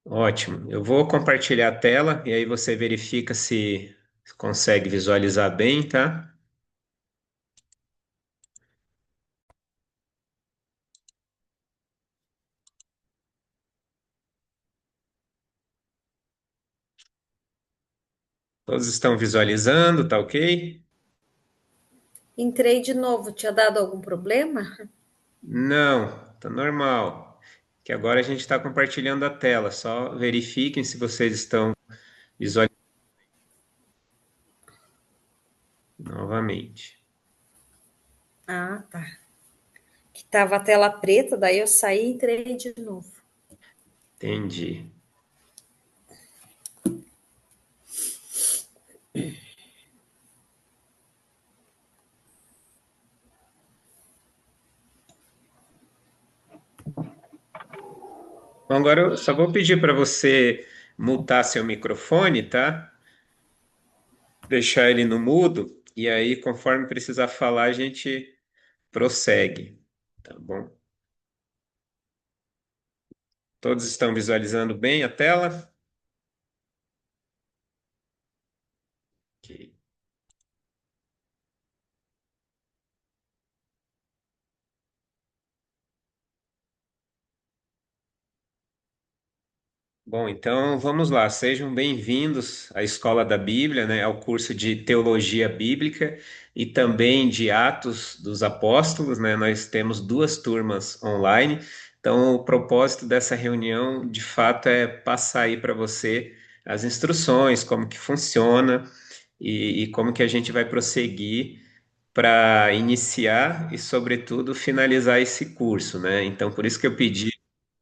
Ótimo. Eu vou compartilhar a tela e aí você verifica se consegue visualizar bem, tá? Todos estão visualizando, tá ok? Entrei de novo, tinha dado algum problema? Não, tá normal. Que agora a gente está compartilhando a tela. Só verifiquem se vocês estão visualizando novamente. Ah, tá. Que tava a tela preta, daí eu saí e entrei de novo. Entendi. Bom, agora eu só vou pedir para você mutar seu microfone, tá? Deixar ele no mudo e aí, conforme precisar falar, a gente prossegue, tá bom? Todos estão visualizando bem a tela? Ok. Bom, então vamos lá, sejam bem-vindos à Escola da Bíblia, né, ao curso de Teologia Bíblica e também de Atos dos Apóstolos, né? Nós temos duas turmas online, então o propósito dessa reunião, de fato, é passar aí para você as instruções, como que funciona e como que a gente vai prosseguir para iniciar e, sobretudo, finalizar esse curso, né? Então, por isso que eu pedi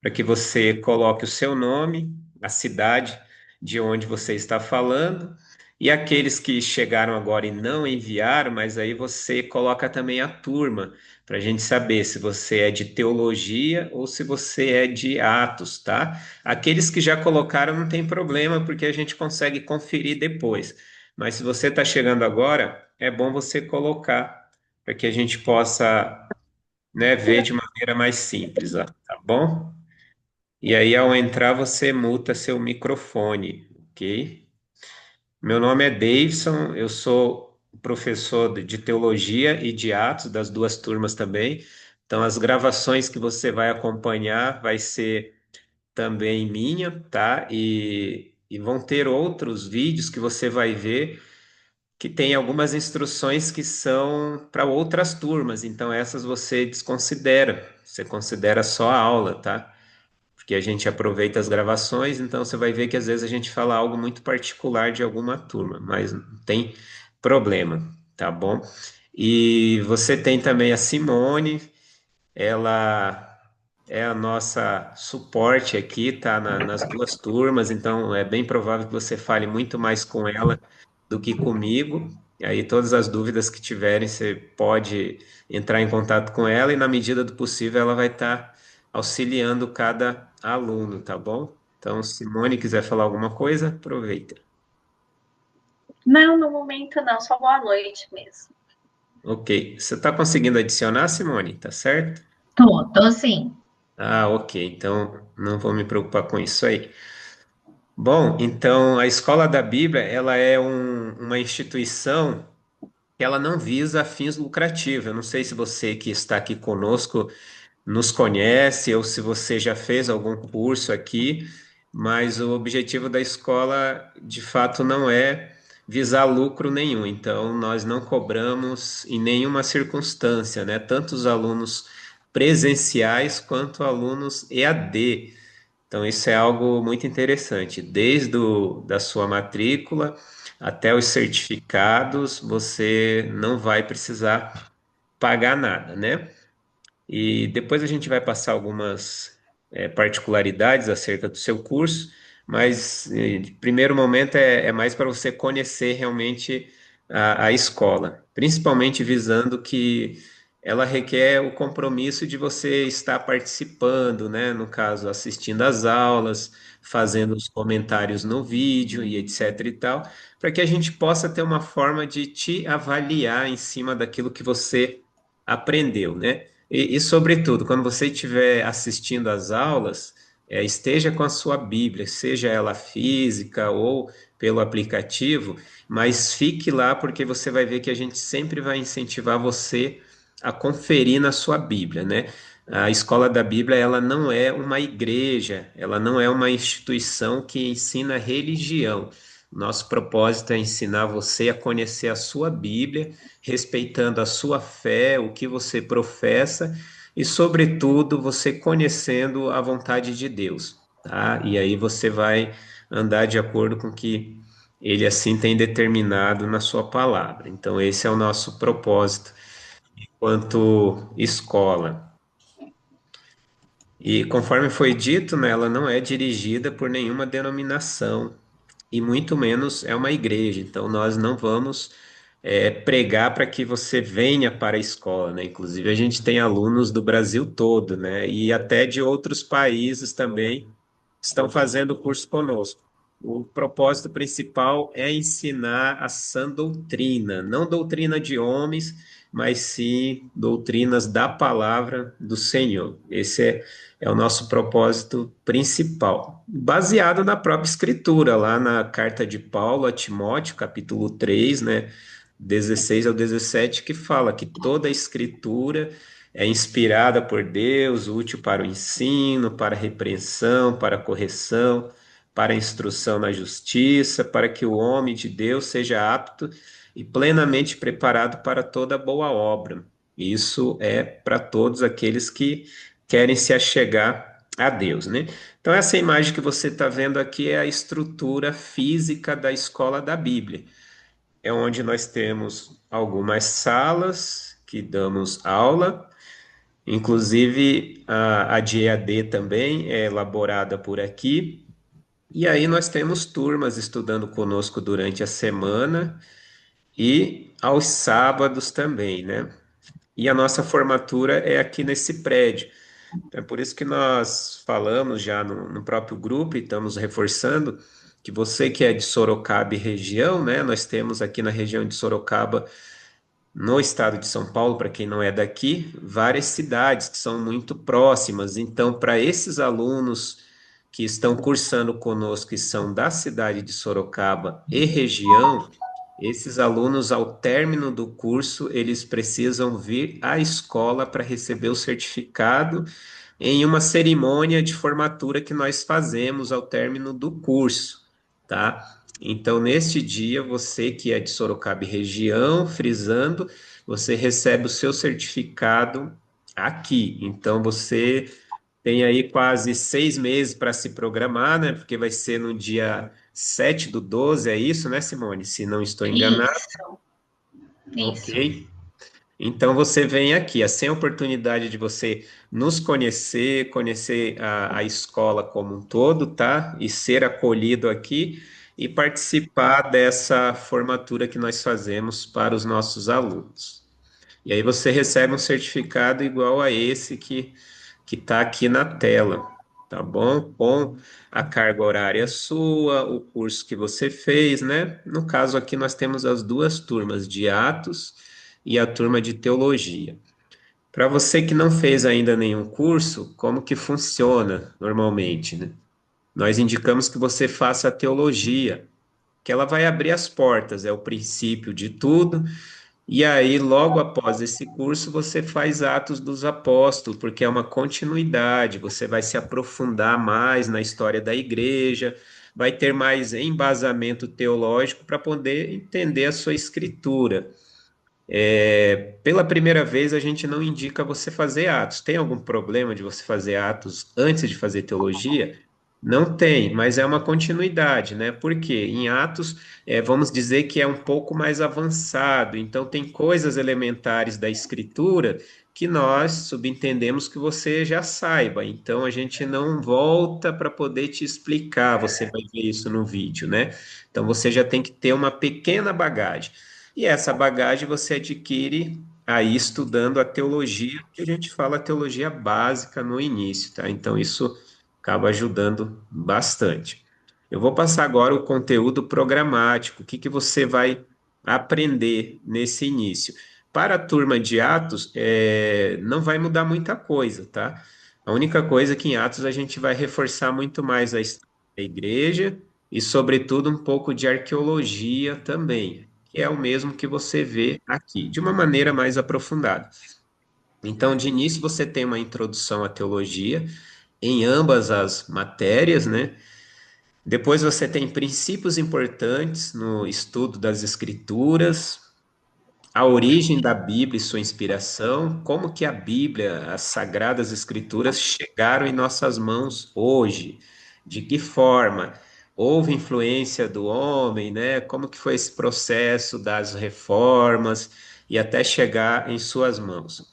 para que você coloque o seu nome, a cidade de onde você está falando, e aqueles que chegaram agora e não enviaram, mas aí você coloca também a turma, para a gente saber se você é de teologia ou se você é de Atos, tá? Aqueles que já colocaram não tem problema, porque a gente consegue conferir depois. Mas se você está chegando agora, é bom você colocar para que a gente possa, né, ver de maneira mais simples, ó, tá bom? E aí, ao entrar, você muta seu microfone, ok? Meu nome é Davidson, eu sou professor de teologia e de Atos, das duas turmas também. Então, as gravações que você vai acompanhar vai ser também minha, tá? E vão ter outros vídeos que você vai ver que tem algumas instruções que são para outras turmas, então essas você desconsidera, você considera só a aula, tá? Porque a gente aproveita as gravações, então você vai ver que às vezes a gente fala algo muito particular de alguma turma, mas não tem problema, tá bom? E você tem também a Simone, ela é a nossa suporte aqui, tá? Nas duas turmas, então é bem provável que você fale muito mais com ela do que comigo. E aí, todas as dúvidas que tiverem, você pode entrar em contato com ela e, na medida do possível, ela vai estar auxiliando cada aluno, tá bom? Então, se Simone quiser falar alguma coisa, aproveita. Não, no momento não, só boa noite mesmo. Ok. Você está conseguindo adicionar, Simone? Tá certo? Tô sim. Ah, ok. Então, não vou me preocupar com isso aí. Bom, então a Escola da Bíblia, ela é uma instituição que ela não visa fins lucrativos. Eu não sei se você que está aqui conosco nos conhece ou se você já fez algum curso aqui, mas o objetivo da escola, de fato, não é visar lucro nenhum. Então, nós não cobramos em nenhuma circunstância, né? Tanto os alunos presenciais quanto alunos EAD. Então, isso é algo muito interessante. Desde da sua matrícula até os certificados, você não vai precisar pagar nada, né? E depois a gente vai passar algumas particularidades acerca do seu curso, mas de primeiro momento é mais para você conhecer realmente a escola, principalmente visando que ela requer o compromisso de você estar participando, né? No caso, assistindo às aulas, fazendo os comentários no vídeo e etc e tal, para que a gente possa ter uma forma de te avaliar em cima daquilo que você aprendeu, né? Sobretudo, quando você estiver assistindo às aulas, esteja com a sua Bíblia, seja ela física ou pelo aplicativo, mas fique lá porque você vai ver que a gente sempre vai incentivar você a conferir na sua Bíblia, né? A escola da Bíblia, ela não é uma igreja, ela não é uma instituição que ensina religião. Nosso propósito é ensinar você a conhecer a sua Bíblia, respeitando a sua fé, o que você professa e, sobretudo, você conhecendo a vontade de Deus, tá? E aí você vai andar de acordo com o que ele assim tem determinado na sua palavra. Então, esse é o nosso propósito quanto escola. E conforme foi dito, né, ela não é dirigida por nenhuma denominação e muito menos é uma igreja. Então, nós não vamos pregar para que você venha para a escola, né? Inclusive, a gente tem alunos do Brasil todo, né? E até de outros países também estão fazendo curso conosco. O propósito principal é ensinar a sã doutrina, não doutrina de homens, mas sim doutrinas da palavra do Senhor. Esse é o nosso propósito principal, baseado na própria Escritura, lá na carta de Paulo a Timóteo, capítulo 3, né, 16 ao 17, que fala que toda a Escritura é inspirada por Deus, útil para o ensino, para a repreensão, para a correção, para a instrução na justiça, para que o homem de Deus seja apto e plenamente preparado para toda boa obra. Isso é para todos aqueles que querem se achegar a Deus, né? Então, essa imagem que você está vendo aqui é a estrutura física da escola da Bíblia. É onde nós temos algumas salas que damos aula, inclusive a de EAD também é elaborada por aqui. E aí nós temos turmas estudando conosco durante a semana e aos sábados também, né? E a nossa formatura é aqui nesse prédio. Então, é por isso que nós falamos já no próprio grupo e estamos reforçando que você que é de Sorocaba e região, né? Nós temos aqui na região de Sorocaba, no estado de São Paulo, para quem não é daqui, várias cidades que são muito próximas. Então, para esses alunos que estão cursando conosco e são da cidade de Sorocaba e região, esses alunos, ao término do curso, eles precisam vir à escola para receber o certificado em uma cerimônia de formatura que nós fazemos ao término do curso, tá? Então, neste dia, você que é de Sorocaba e região, frisando, você recebe o seu certificado aqui. Então, você tem aí quase 6 meses para se programar, né? Porque vai ser no dia 7/12, é isso, né, Simone? Se não estou enganado. Isso, isso. Ok. Então você vem aqui, assim, a oportunidade de você nos conhecer, conhecer a escola como um todo, tá? E ser acolhido aqui e participar dessa formatura que nós fazemos para os nossos alunos. E aí você recebe um certificado igual a esse que está aqui na tela, tá bom? Com a carga horária sua, o curso que você fez, né? No caso aqui nós temos as duas turmas de Atos e a turma de Teologia. Para você que não fez ainda nenhum curso, como que funciona normalmente, né? Nós indicamos que você faça a teologia, que ela vai abrir as portas, é o princípio de tudo, e aí, logo após esse curso, você faz Atos dos Apóstolos, porque é uma continuidade, você vai se aprofundar mais na história da igreja, vai ter mais embasamento teológico para poder entender a sua escritura. Pela primeira vez, a gente não indica você fazer Atos. Tem algum problema de você fazer Atos antes de fazer teologia? Não tem, mas é uma continuidade, né? Porque em Atos, vamos dizer que é um pouco mais avançado, então tem coisas elementares da escritura que nós subentendemos que você já saiba, então a gente não volta para poder te explicar, você vai ver isso no vídeo, né? Então você já tem que ter uma pequena bagagem. E essa bagagem você adquire aí estudando a teologia, que a gente fala teologia básica no início, tá? Então isso acaba ajudando bastante. Eu vou passar agora o conteúdo programático, o que que você vai aprender nesse início. para a turma de Atos, não vai mudar muita coisa, tá? A única coisa é que em Atos a gente vai reforçar muito mais a história da igreja e, sobretudo, um pouco de arqueologia também, que é o mesmo que você vê aqui, de uma maneira mais aprofundada. Então, de início, você tem uma introdução à teologia em ambas as matérias, né? Depois você tem princípios importantes no estudo das escrituras, a origem da Bíblia e sua inspiração, como que a Bíblia, as sagradas escrituras chegaram em nossas mãos hoje, de que forma houve influência do homem, né? Como que foi esse processo das reformas e até chegar em suas mãos.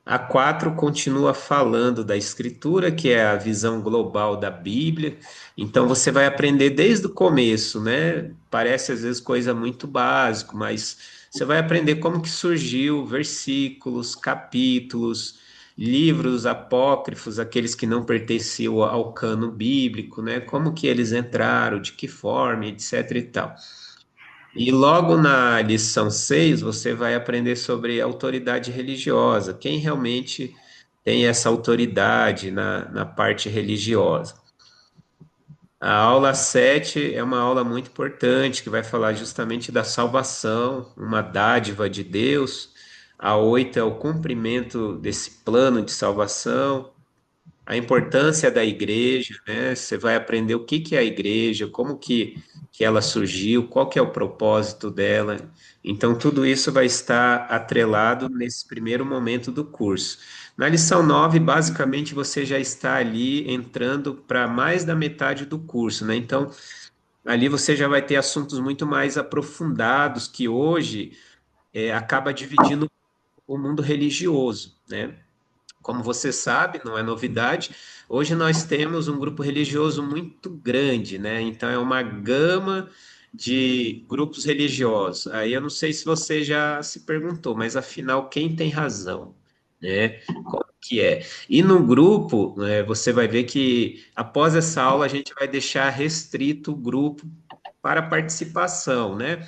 A 4 continua falando da escritura, que é a visão global da Bíblia. Então você vai aprender desde o começo, né? Parece às vezes coisa muito básica, mas você vai aprender como que surgiu versículos, capítulos, livros apócrifos, aqueles que não pertenciam ao cano bíblico, né? Como que eles entraram, de que forma, etc e tal. E logo na lição 6 você vai aprender sobre autoridade religiosa, quem realmente tem essa autoridade na parte religiosa. A aula 7 é uma aula muito importante, que vai falar justamente da salvação, uma dádiva de Deus. A 8 é o cumprimento desse plano de salvação, a importância da igreja, né? Você vai aprender o que que é a igreja, como que ela surgiu, qual que é o propósito dela. Então, tudo isso vai estar atrelado nesse primeiro momento do curso. Na lição 9, basicamente, você já está ali entrando para mais da metade do curso, né? Então, ali você já vai ter assuntos muito mais aprofundados que hoje acaba dividindo o mundo religioso, né? Como você sabe, não é novidade, hoje nós temos um grupo religioso muito grande, né? Então é uma gama de grupos religiosos. Aí eu não sei se você já se perguntou, mas afinal, quem tem razão, né? Como que é? E no grupo, né, você vai ver que após essa aula a gente vai deixar restrito o grupo para participação, né?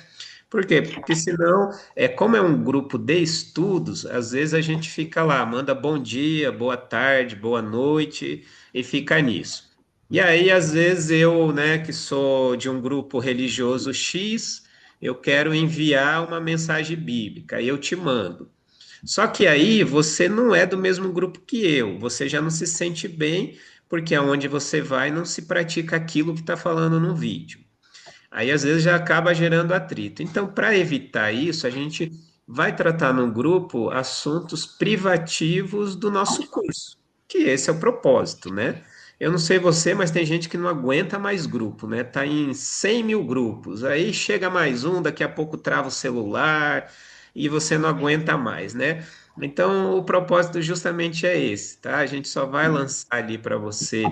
Por quê? Porque senão, como é um grupo de estudos, às vezes a gente fica lá, manda bom dia, boa tarde, boa noite e fica nisso. E aí, às vezes, eu, né, que sou de um grupo religioso X, eu quero enviar uma mensagem bíblica, aí eu te mando. Só que aí você não é do mesmo grupo que eu, você já não se sente bem, porque aonde você vai não se pratica aquilo que está falando no vídeo. Aí às vezes já acaba gerando atrito. Então, para evitar isso, a gente vai tratar no grupo assuntos privativos do nosso curso, que esse é o propósito, né? Eu não sei você, mas tem gente que não aguenta mais grupo, né? Tá em 100 mil grupos, aí chega mais um, daqui a pouco trava o celular e você não aguenta mais, né? Então, o propósito justamente é esse, tá? A gente só vai lançar ali para você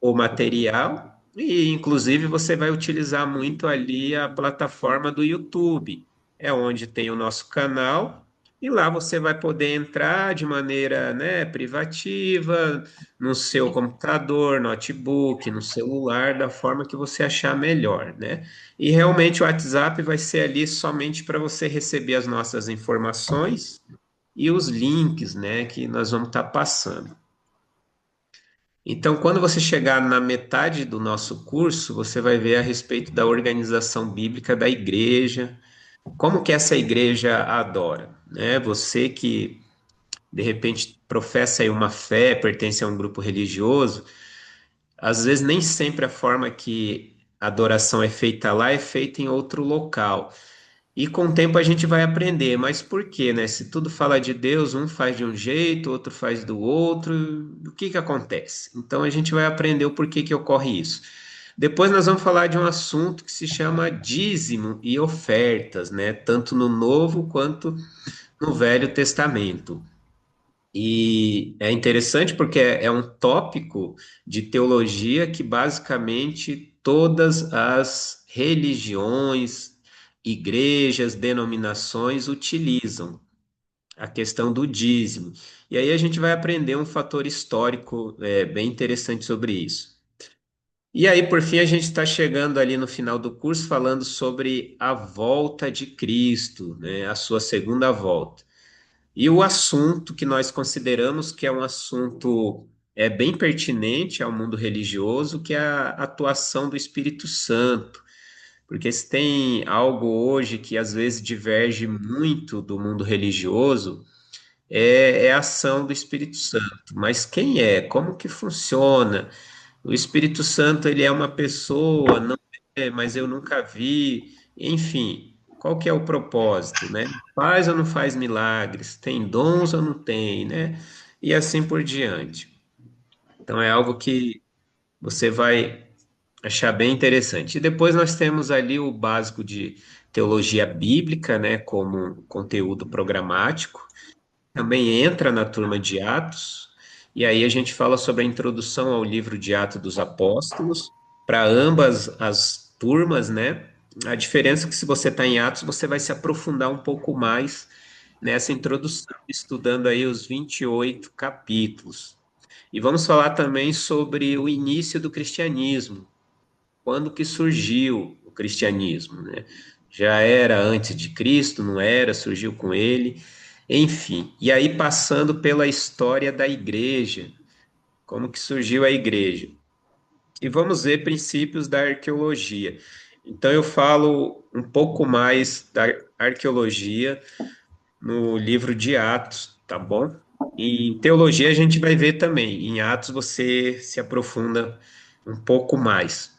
o material e, inclusive, você vai utilizar muito ali a plataforma do YouTube, é onde tem o nosso canal e lá você vai poder entrar de maneira, né, privativa, no seu computador, notebook, no celular, da forma que você achar melhor, né? E realmente o WhatsApp vai ser ali somente para você receber as nossas informações e os links, né, que nós vamos estar passando. Então, quando você chegar na metade do nosso curso, você vai ver a respeito da organização bíblica da igreja, como que essa igreja adora, né? Você que de repente professa aí uma fé, pertence a um grupo religioso, às vezes nem sempre a forma que a adoração é feita lá é feita em outro local. E com o tempo a gente vai aprender, mas por quê, né? Se tudo fala de Deus, um faz de um jeito, outro faz do outro, o que que acontece? Então a gente vai aprender o porquê que ocorre isso. Depois nós vamos falar de um assunto que se chama dízimo e ofertas, né? Tanto no Novo quanto no Velho Testamento. E é interessante porque é um tópico de teologia que basicamente todas as religiões, igrejas, denominações utilizam a questão do dízimo. E aí a gente vai aprender um fator histórico bem interessante sobre isso. E aí, por fim, a gente está chegando ali no final do curso falando sobre a volta de Cristo, né, a sua segunda volta. e o assunto que nós consideramos que é um assunto bem pertinente ao mundo religioso, que é a atuação do Espírito Santo. Porque se tem algo hoje que às vezes diverge muito do mundo religioso, é a ação do Espírito Santo. Mas quem é? Como que funciona? O Espírito Santo, ele é uma pessoa, não é, mas eu nunca vi. Enfim, qual que é o propósito, né? Faz ou não faz milagres? Tem dons ou não tem, né? E assim por diante. Então é algo que você vai achar bem interessante. E depois nós temos ali o básico de teologia bíblica, né, como conteúdo programático. Também entra na turma de Atos, e aí a gente fala sobre a introdução ao livro de Atos dos Apóstolos, para ambas as turmas, né? A diferença é que se você está em Atos, você vai se aprofundar um pouco mais nessa introdução, estudando aí os 28 capítulos. E vamos falar também sobre o início do cristianismo, quando que surgiu o cristianismo, né? Já era antes de Cristo, não era, surgiu com ele, enfim. E aí passando pela história da igreja, como que surgiu a igreja. E vamos ver princípios da arqueologia. Então eu falo um pouco mais da arqueologia no livro de Atos, tá bom? Em teologia a gente vai ver também. Em Atos você se aprofunda um pouco mais.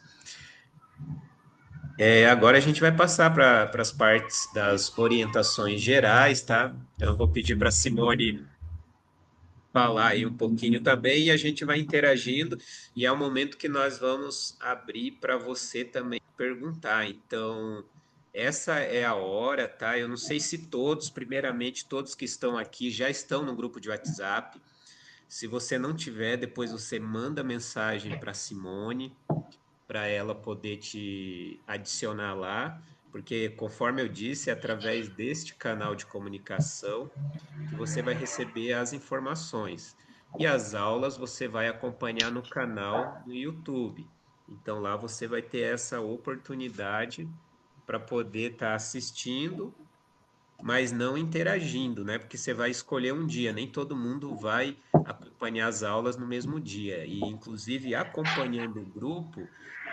Agora a gente vai passar para as partes das orientações gerais, tá? Então eu vou pedir para a Simone falar aí um pouquinho também e a gente vai interagindo e é o momento que nós vamos abrir para você também perguntar. Então, essa é a hora, tá? Eu não sei se todos, primeiramente, todos que estão aqui já estão no grupo de WhatsApp. Se você não tiver, depois você manda mensagem para Simone para ela poder te adicionar lá, porque conforme eu disse, é através deste canal de comunicação que você vai receber as informações. E as aulas você vai acompanhar no canal do YouTube. Então lá você vai ter essa oportunidade para poder estar assistindo, mas não interagindo, né? Porque você vai escolher um dia, nem todo mundo vai acompanhar as aulas no mesmo dia. E, inclusive, acompanhando o grupo,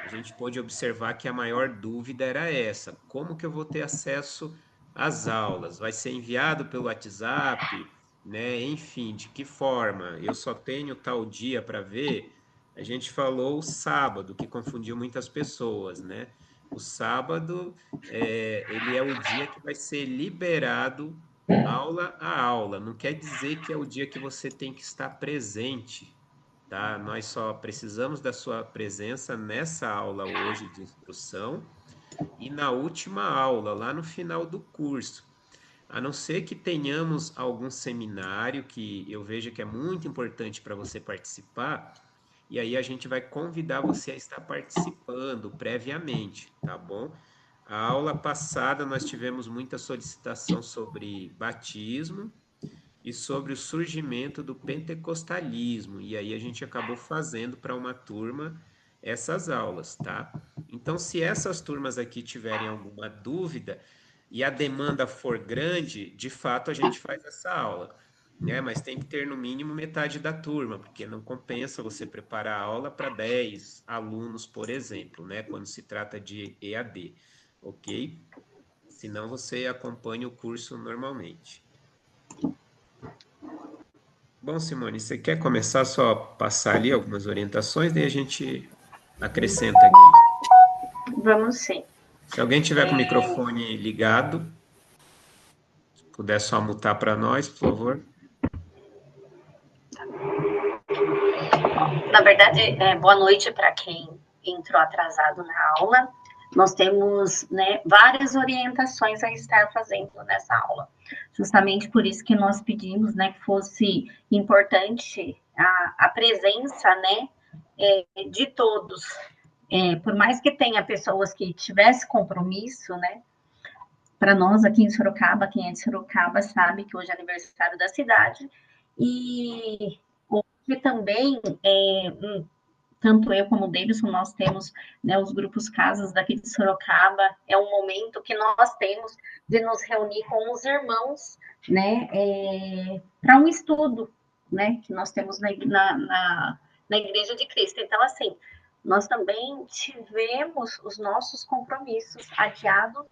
a gente pôde observar que a maior dúvida era essa: como que eu vou ter acesso às aulas? Vai ser enviado pelo WhatsApp, né? Enfim, de que forma? Eu só tenho tal dia para ver. A gente falou o sábado, que confundiu muitas pessoas, né? O sábado ele é o dia que vai ser liberado aula a aula. Não quer dizer que é o dia que você tem que estar presente, tá? Nós só precisamos da sua presença nessa aula hoje de instrução e na última aula, lá no final do curso. A não ser que tenhamos algum seminário que eu veja que é muito importante para você participar, e aí a gente vai convidar você a estar participando previamente, tá bom? A aula passada nós tivemos muita solicitação sobre batismo e sobre o surgimento do pentecostalismo, e aí a gente acabou fazendo para uma turma essas aulas, tá? Então, se essas turmas aqui tiverem alguma dúvida e a demanda for grande, de fato a gente faz essa aula, né? Mas tem que ter no mínimo metade da turma, porque não compensa você preparar a aula para 10 alunos, por exemplo, né? Quando se trata de EAD, ok? Senão você acompanha o curso normalmente. Bom, Simone, você quer começar só a passar ali algumas orientações, daí a gente acrescenta aqui. Vamos sim. Se alguém tiver com o microfone ligado, puder só mutar para nós, por favor. Na verdade, boa noite para quem entrou atrasado na aula. Nós temos, né, várias orientações a estar fazendo nessa aula. Justamente por isso que nós pedimos, né, que fosse importante a presença, né, de todos. Por mais que tenha pessoas que tivessem compromisso, né, para nós aqui em Sorocaba, quem é de Sorocaba sabe que hoje é aniversário da cidade, e hoje também tanto eu como o Davidson, nós temos, né, os grupos casas daqui de Sorocaba, é um momento que nós temos de nos reunir com os irmãos, né, para um estudo, né, que nós temos na Igreja de Cristo. Então, assim, nós também tivemos os nossos compromissos adiados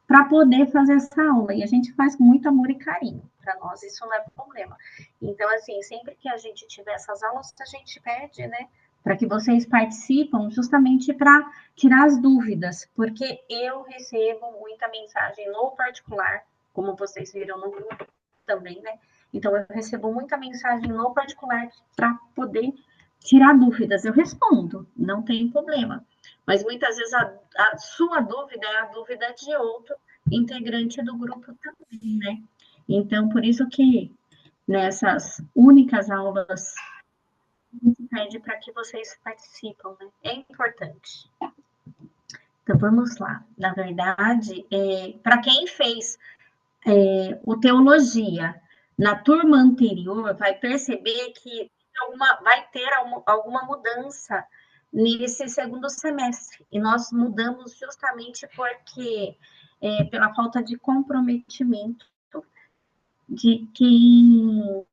para poder fazer essa aula. E a gente faz com muito amor e carinho. Para nós isso não é problema. Então, assim, sempre que a gente tiver essas aulas, a gente pede, né, para que vocês participam, justamente para tirar as dúvidas, porque eu recebo muita mensagem no particular, como vocês viram no grupo também, né? Então, eu recebo muita mensagem no particular para poder tirar dúvidas. Eu respondo, não tem problema. Mas muitas vezes a sua dúvida é a dúvida de outro integrante do grupo também, né? Então, por isso que nessas únicas aulas, a gente pede para que vocês participam, né? É importante. Então, vamos lá. Na verdade, para quem fez o Teologia na turma anterior, vai perceber que vai ter alguma mudança nesse segundo semestre. E nós mudamos justamente porque, pela falta de comprometimento de quem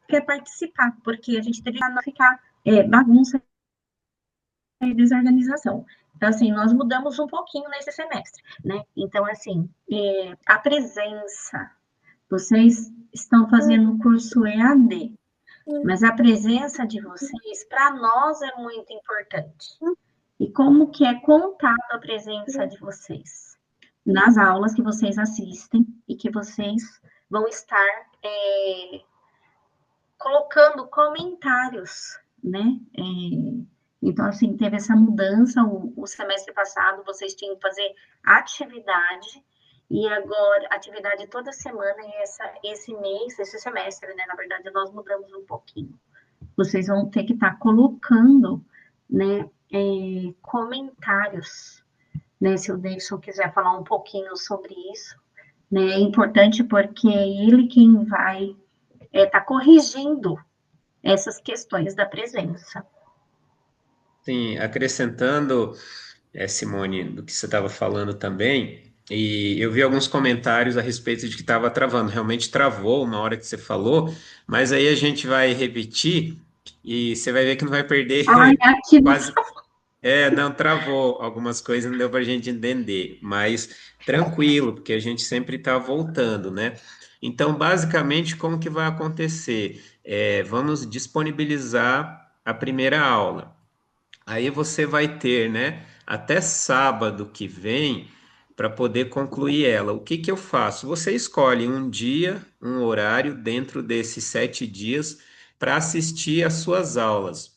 quer participar, porque a gente teve que não ficar bagunça e desorganização. Então, assim, nós mudamos um pouquinho nesse semestre, né? Então, assim, a presença, vocês estão fazendo o curso EAD, mas a presença de vocês, para nós, é muito importante. E como que é contado a presença de vocês? Nas aulas que vocês assistem e que vocês vão estar colocando comentários, né? Então, assim, teve essa mudança. O semestre passado, vocês tinham que fazer atividade, e agora, atividade toda semana, e esse semestre, né? Na verdade, nós mudamos um pouquinho. Vocês vão ter que estar colocando, né, comentários, né? Se o Davidson quiser falar um pouquinho sobre isso, né? É importante porque é ele quem vai estar corrigindo essas questões da presença. Sim, acrescentando, Simone, do que você estava falando também, e eu vi alguns comentários a respeito de que estava travando. Realmente travou na hora que você falou, mas aí a gente vai repetir e você vai ver que não vai Ai, perder aqui no... quase. Não travou algumas coisas, não deu para a gente entender, mas tranquilo, porque a gente sempre está voltando, né? Então, basicamente, como que vai acontecer? Vamos disponibilizar a primeira aula. Aí você vai ter, né, até sábado que vem para poder concluir ela. O que que eu faço? Você escolhe um dia, um horário dentro desses 7 dias para assistir às suas aulas.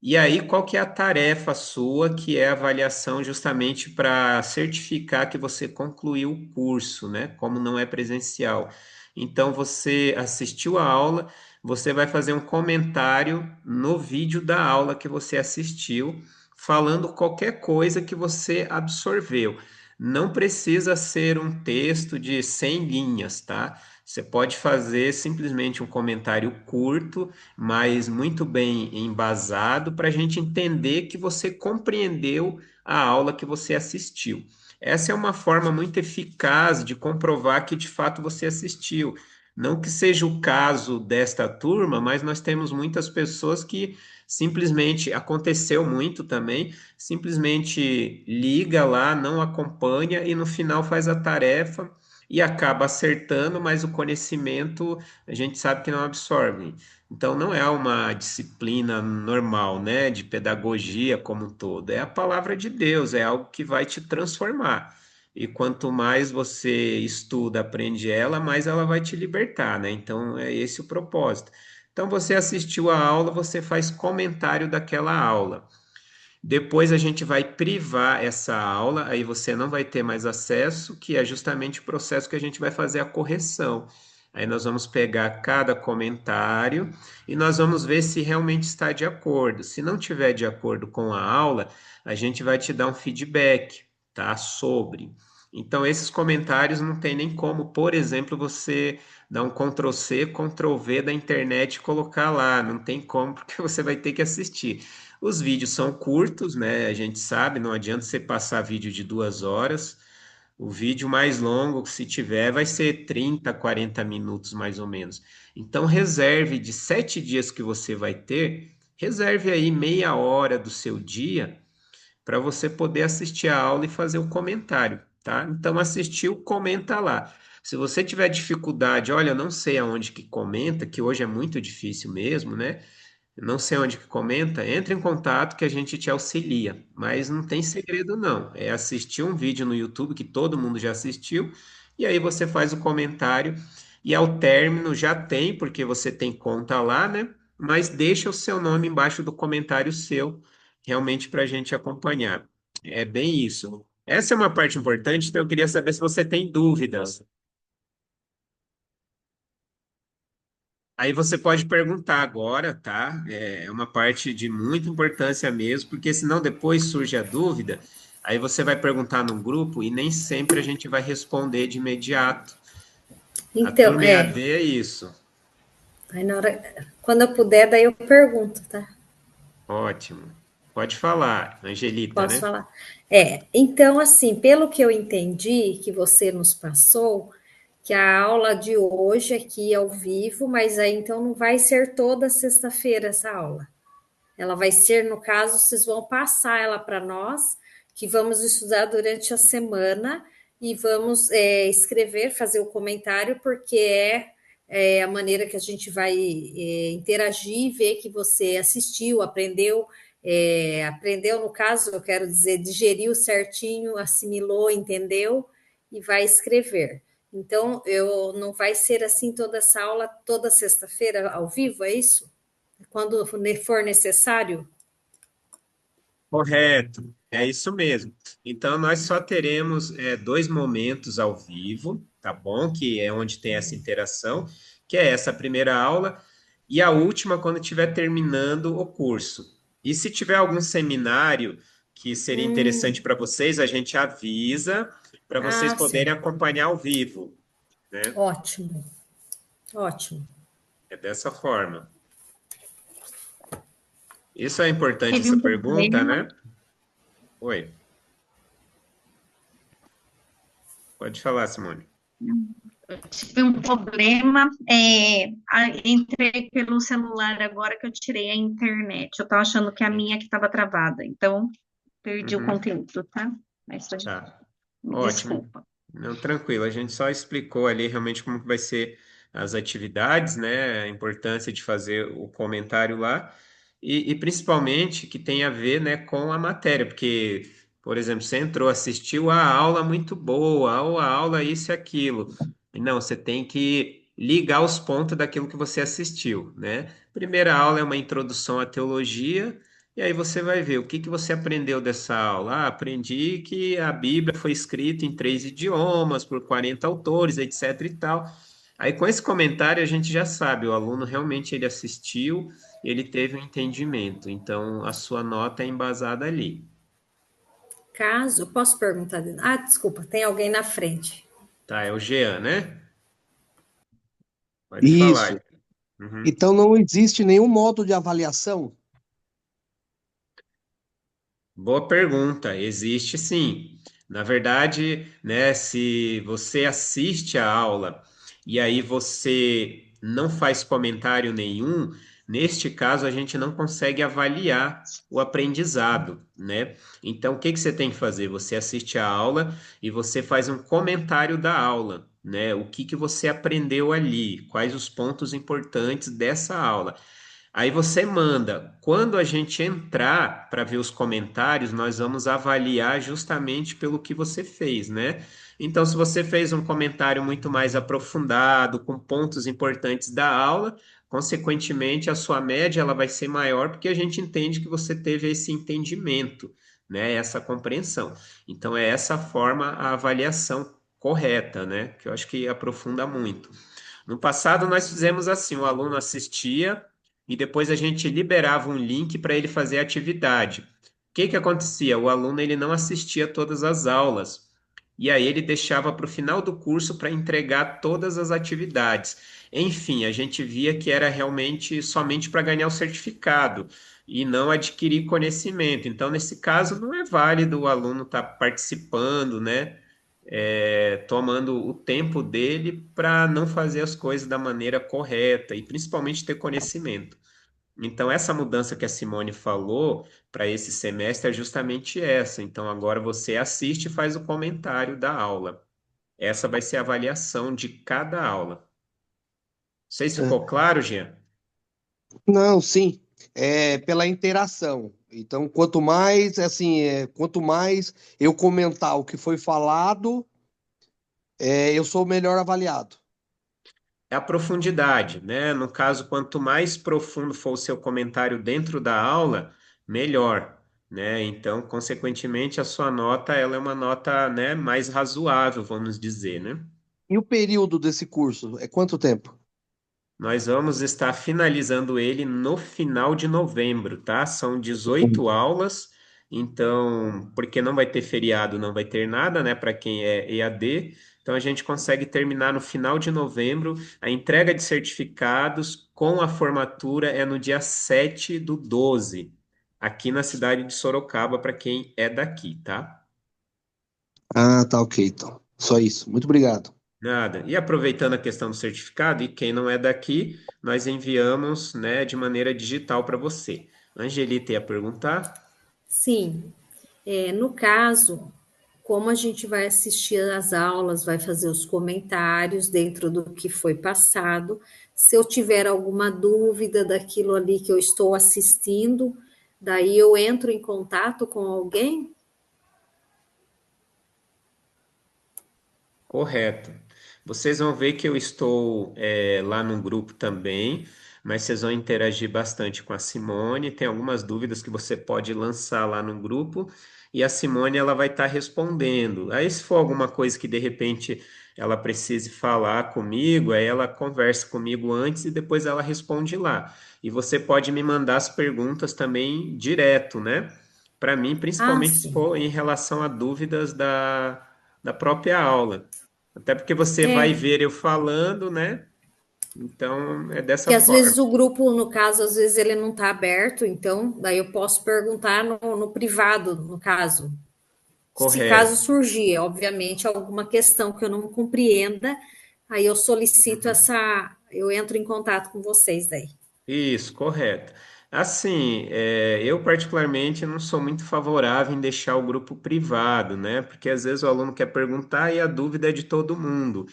E aí, qual que é a tarefa sua, que é a avaliação justamente para certificar que você concluiu o curso, né? Como não é presencial. Então, você assistiu a aula, você vai fazer um comentário no vídeo da aula que você assistiu, falando qualquer coisa que você absorveu. Não precisa ser um texto de 100 linhas, tá? Você pode fazer simplesmente um comentário curto, mas muito bem embasado, para a gente entender que você compreendeu a aula que você assistiu. Essa é uma forma muito eficaz de comprovar que de fato você assistiu. Não que seja o caso desta turma, mas nós temos muitas pessoas que simplesmente aconteceu muito também, simplesmente liga lá, não acompanha e no final faz a tarefa e acaba acertando, mas o conhecimento a gente sabe que não absorve. Então, não é uma disciplina normal, né, de pedagogia como um todo. É a palavra de Deus, é algo que vai te transformar. E quanto mais você estuda, aprende ela, mais ela vai te libertar, né? Então, é esse o propósito. Então, você assistiu a aula, você faz comentário daquela aula. Depois a gente vai privar essa aula, aí você não vai ter mais acesso, que é justamente o processo que a gente vai fazer a correção. Aí nós vamos pegar cada comentário e nós vamos ver se realmente está de acordo. Se não tiver de acordo com a aula, a gente vai te dar um feedback, tá? Sobre. Então, esses comentários não tem nem como, por exemplo, você dar um Ctrl C, Ctrl V da internet e colocar lá. Não tem como, porque você vai ter que assistir. Os vídeos são curtos, né? A gente sabe, não adianta você passar vídeo de 2 horas. O vídeo mais longo, se tiver, vai ser 30, 40 minutos mais ou menos. Então, reserve de 7 dias que você vai ter, reserve aí meia hora do seu dia para você poder assistir a aula e fazer o comentário, tá? Então, assistiu, comenta lá. Se você tiver dificuldade, olha, eu não sei aonde que comenta, que hoje é muito difícil mesmo, né? Não sei onde que comenta, entre em contato que a gente te auxilia. Mas não tem segredo, não. É assistir um vídeo no YouTube que todo mundo já assistiu, e aí você faz o comentário, e ao término já tem, porque você tem conta lá, né? Mas deixa o seu nome embaixo do comentário seu, realmente para a gente acompanhar. É bem isso. Essa é uma parte importante, então eu queria saber se você tem dúvidas. Aí você pode perguntar agora, tá? É uma parte de muita importância mesmo, porque senão depois surge a dúvida, aí você vai perguntar num grupo e nem sempre a gente vai responder de imediato. A Então, turma EAD é isso. aí na hora, quando eu puder, daí eu pergunto, tá? Ótimo. Pode falar, Angelita, Posso né? falar? Então, assim, pelo que eu entendi que você nos passou, que a aula de hoje aqui é ao vivo, mas aí então não vai ser toda sexta-feira essa aula. Ela vai ser, no caso, vocês vão passar ela para nós, que vamos estudar durante a semana e vamos escrever, fazer o comentário, porque é a maneira que a gente vai interagir, ver que você assistiu, aprendeu, aprendeu, no caso, eu quero dizer, digeriu certinho, assimilou, entendeu, e vai escrever. Então, eu não vai ser assim toda essa aula, toda sexta-feira ao vivo, é isso? Quando for necessário? Correto, é isso mesmo. Então, nós só teremos 2 momentos ao vivo, tá bom? Que é onde tem essa interação, que é essa primeira aula e a última quando estiver terminando o curso. E se tiver algum seminário que seria interessante para vocês, a gente avisa para vocês Ah, poderem certo. acompanhar ao vivo, né? Ótimo, ótimo. É dessa forma. Isso é importante, Teve essa um pergunta, problema. né? Oi, pode falar, Simone. Tive um problema, entrei pelo celular agora que eu tirei a internet. Eu estava achando que a minha que estava travada, então perdi o Uhum, conteúdo, tá? Mas tá. me Ótimo. desculpa. Não, tranquilo. A gente só explicou ali realmente como que vai ser as atividades, né? A importância de fazer o comentário lá e principalmente que tem a ver, né, com a matéria, porque, por exemplo, você entrou, assistiu a aula muito boa, ou a aula isso e aquilo. E não, você tem que ligar os pontos daquilo que você assistiu, né? Primeira aula é uma introdução à teologia. E aí você vai ver o que que você aprendeu dessa aula. Ah, aprendi que a Bíblia foi escrita em 3 idiomas, por 40 autores, etc e tal. Aí com esse comentário a gente já sabe, o aluno realmente ele assistiu, ele teve um entendimento. Então a sua nota é embasada ali. Caso, posso perguntar? Ah, desculpa, tem alguém na frente. Tá, é o Jean, né? Pode Isso. falar. Uhum. Então não existe nenhum modo de avaliação? Boa pergunta. Existe sim. Na verdade, né, se você assiste a aula e aí você não faz comentário nenhum, neste caso a gente não consegue avaliar o aprendizado, né? Então, o que que você tem que fazer? Você assiste a aula e você faz um comentário da aula, né? O que que você aprendeu ali? Quais os pontos importantes dessa aula? Aí você manda. Quando a gente entrar para ver os comentários, nós vamos avaliar justamente pelo que você fez, né? Então, se você fez um comentário muito mais aprofundado, com pontos importantes da aula, consequentemente a sua média ela vai ser maior porque a gente entende que você teve esse entendimento, né? Essa compreensão. Então, é essa forma a avaliação correta, né? Que eu acho que aprofunda muito. No passado, nós fizemos assim: o aluno assistia e depois a gente liberava um link para ele fazer a atividade. O que que acontecia? O aluno ele não assistia todas as aulas. e aí ele deixava para o final do curso para entregar todas as atividades. Enfim, a gente via que era realmente somente para ganhar o certificado e não adquirir conhecimento. Então, nesse caso, não é válido o aluno estar participando, né? Tomando o tempo dele para não fazer as coisas da maneira correta e principalmente ter conhecimento. Então, essa mudança que a Simone falou para esse semestre é justamente essa. Então, agora você assiste e faz o comentário da aula. Essa vai ser a avaliação de cada aula. Não sei se ficou É. claro, Jean. Não, sim, é pela interação. Então, quanto mais eu comentar o que foi falado, eu sou melhor avaliado. É a profundidade, né? No caso, quanto mais profundo for o seu comentário dentro da aula, melhor, né? Então, consequentemente, a sua nota, ela é uma nota, né, mais razoável, vamos dizer, né? E o período desse curso é quanto tempo? Nós vamos estar finalizando ele no final de novembro, tá? São 18 aulas, então, porque não vai ter feriado, não vai ter nada, né, para quem é EAD. Então, a gente consegue terminar no final de novembro. A entrega de certificados com a formatura é no dia 7/12, aqui na cidade de Sorocaba, para quem é daqui, tá? Ah, tá ok, então. Só isso. Muito obrigado. Nada. E aproveitando a questão do certificado, e quem não é daqui, nós enviamos, né, de maneira digital para você. Angelita ia perguntar? Sim, no caso, como a gente vai assistir às aulas, vai fazer os comentários dentro do que foi passado, se eu tiver alguma dúvida daquilo ali que eu estou assistindo, daí eu entro em contato com alguém? Correto. Vocês vão ver que eu estou lá no grupo também, mas vocês vão interagir bastante com a Simone. Tem algumas dúvidas que você pode lançar lá no grupo e a Simone ela vai estar respondendo. Aí, se for alguma coisa que de repente ela precise falar comigo, aí ela conversa comigo antes e depois ela responde lá. E você pode me mandar as perguntas também direto, né? Para mim, Ah, principalmente se sim. for em relação a dúvidas da própria aula. Até porque você vai É, ver eu falando, né? Então é dessa que às vezes forma. o grupo, no caso, às vezes ele não está aberto, então daí eu posso perguntar no privado, no caso. Se caso Correto. surgir, obviamente, alguma questão que eu não compreenda, aí eu solicito Uhum. eu entro em contato com vocês daí. Isso, correto. Assim, eu particularmente não sou muito favorável em deixar o grupo privado, né? Porque às vezes o aluno quer perguntar e a dúvida é de todo mundo.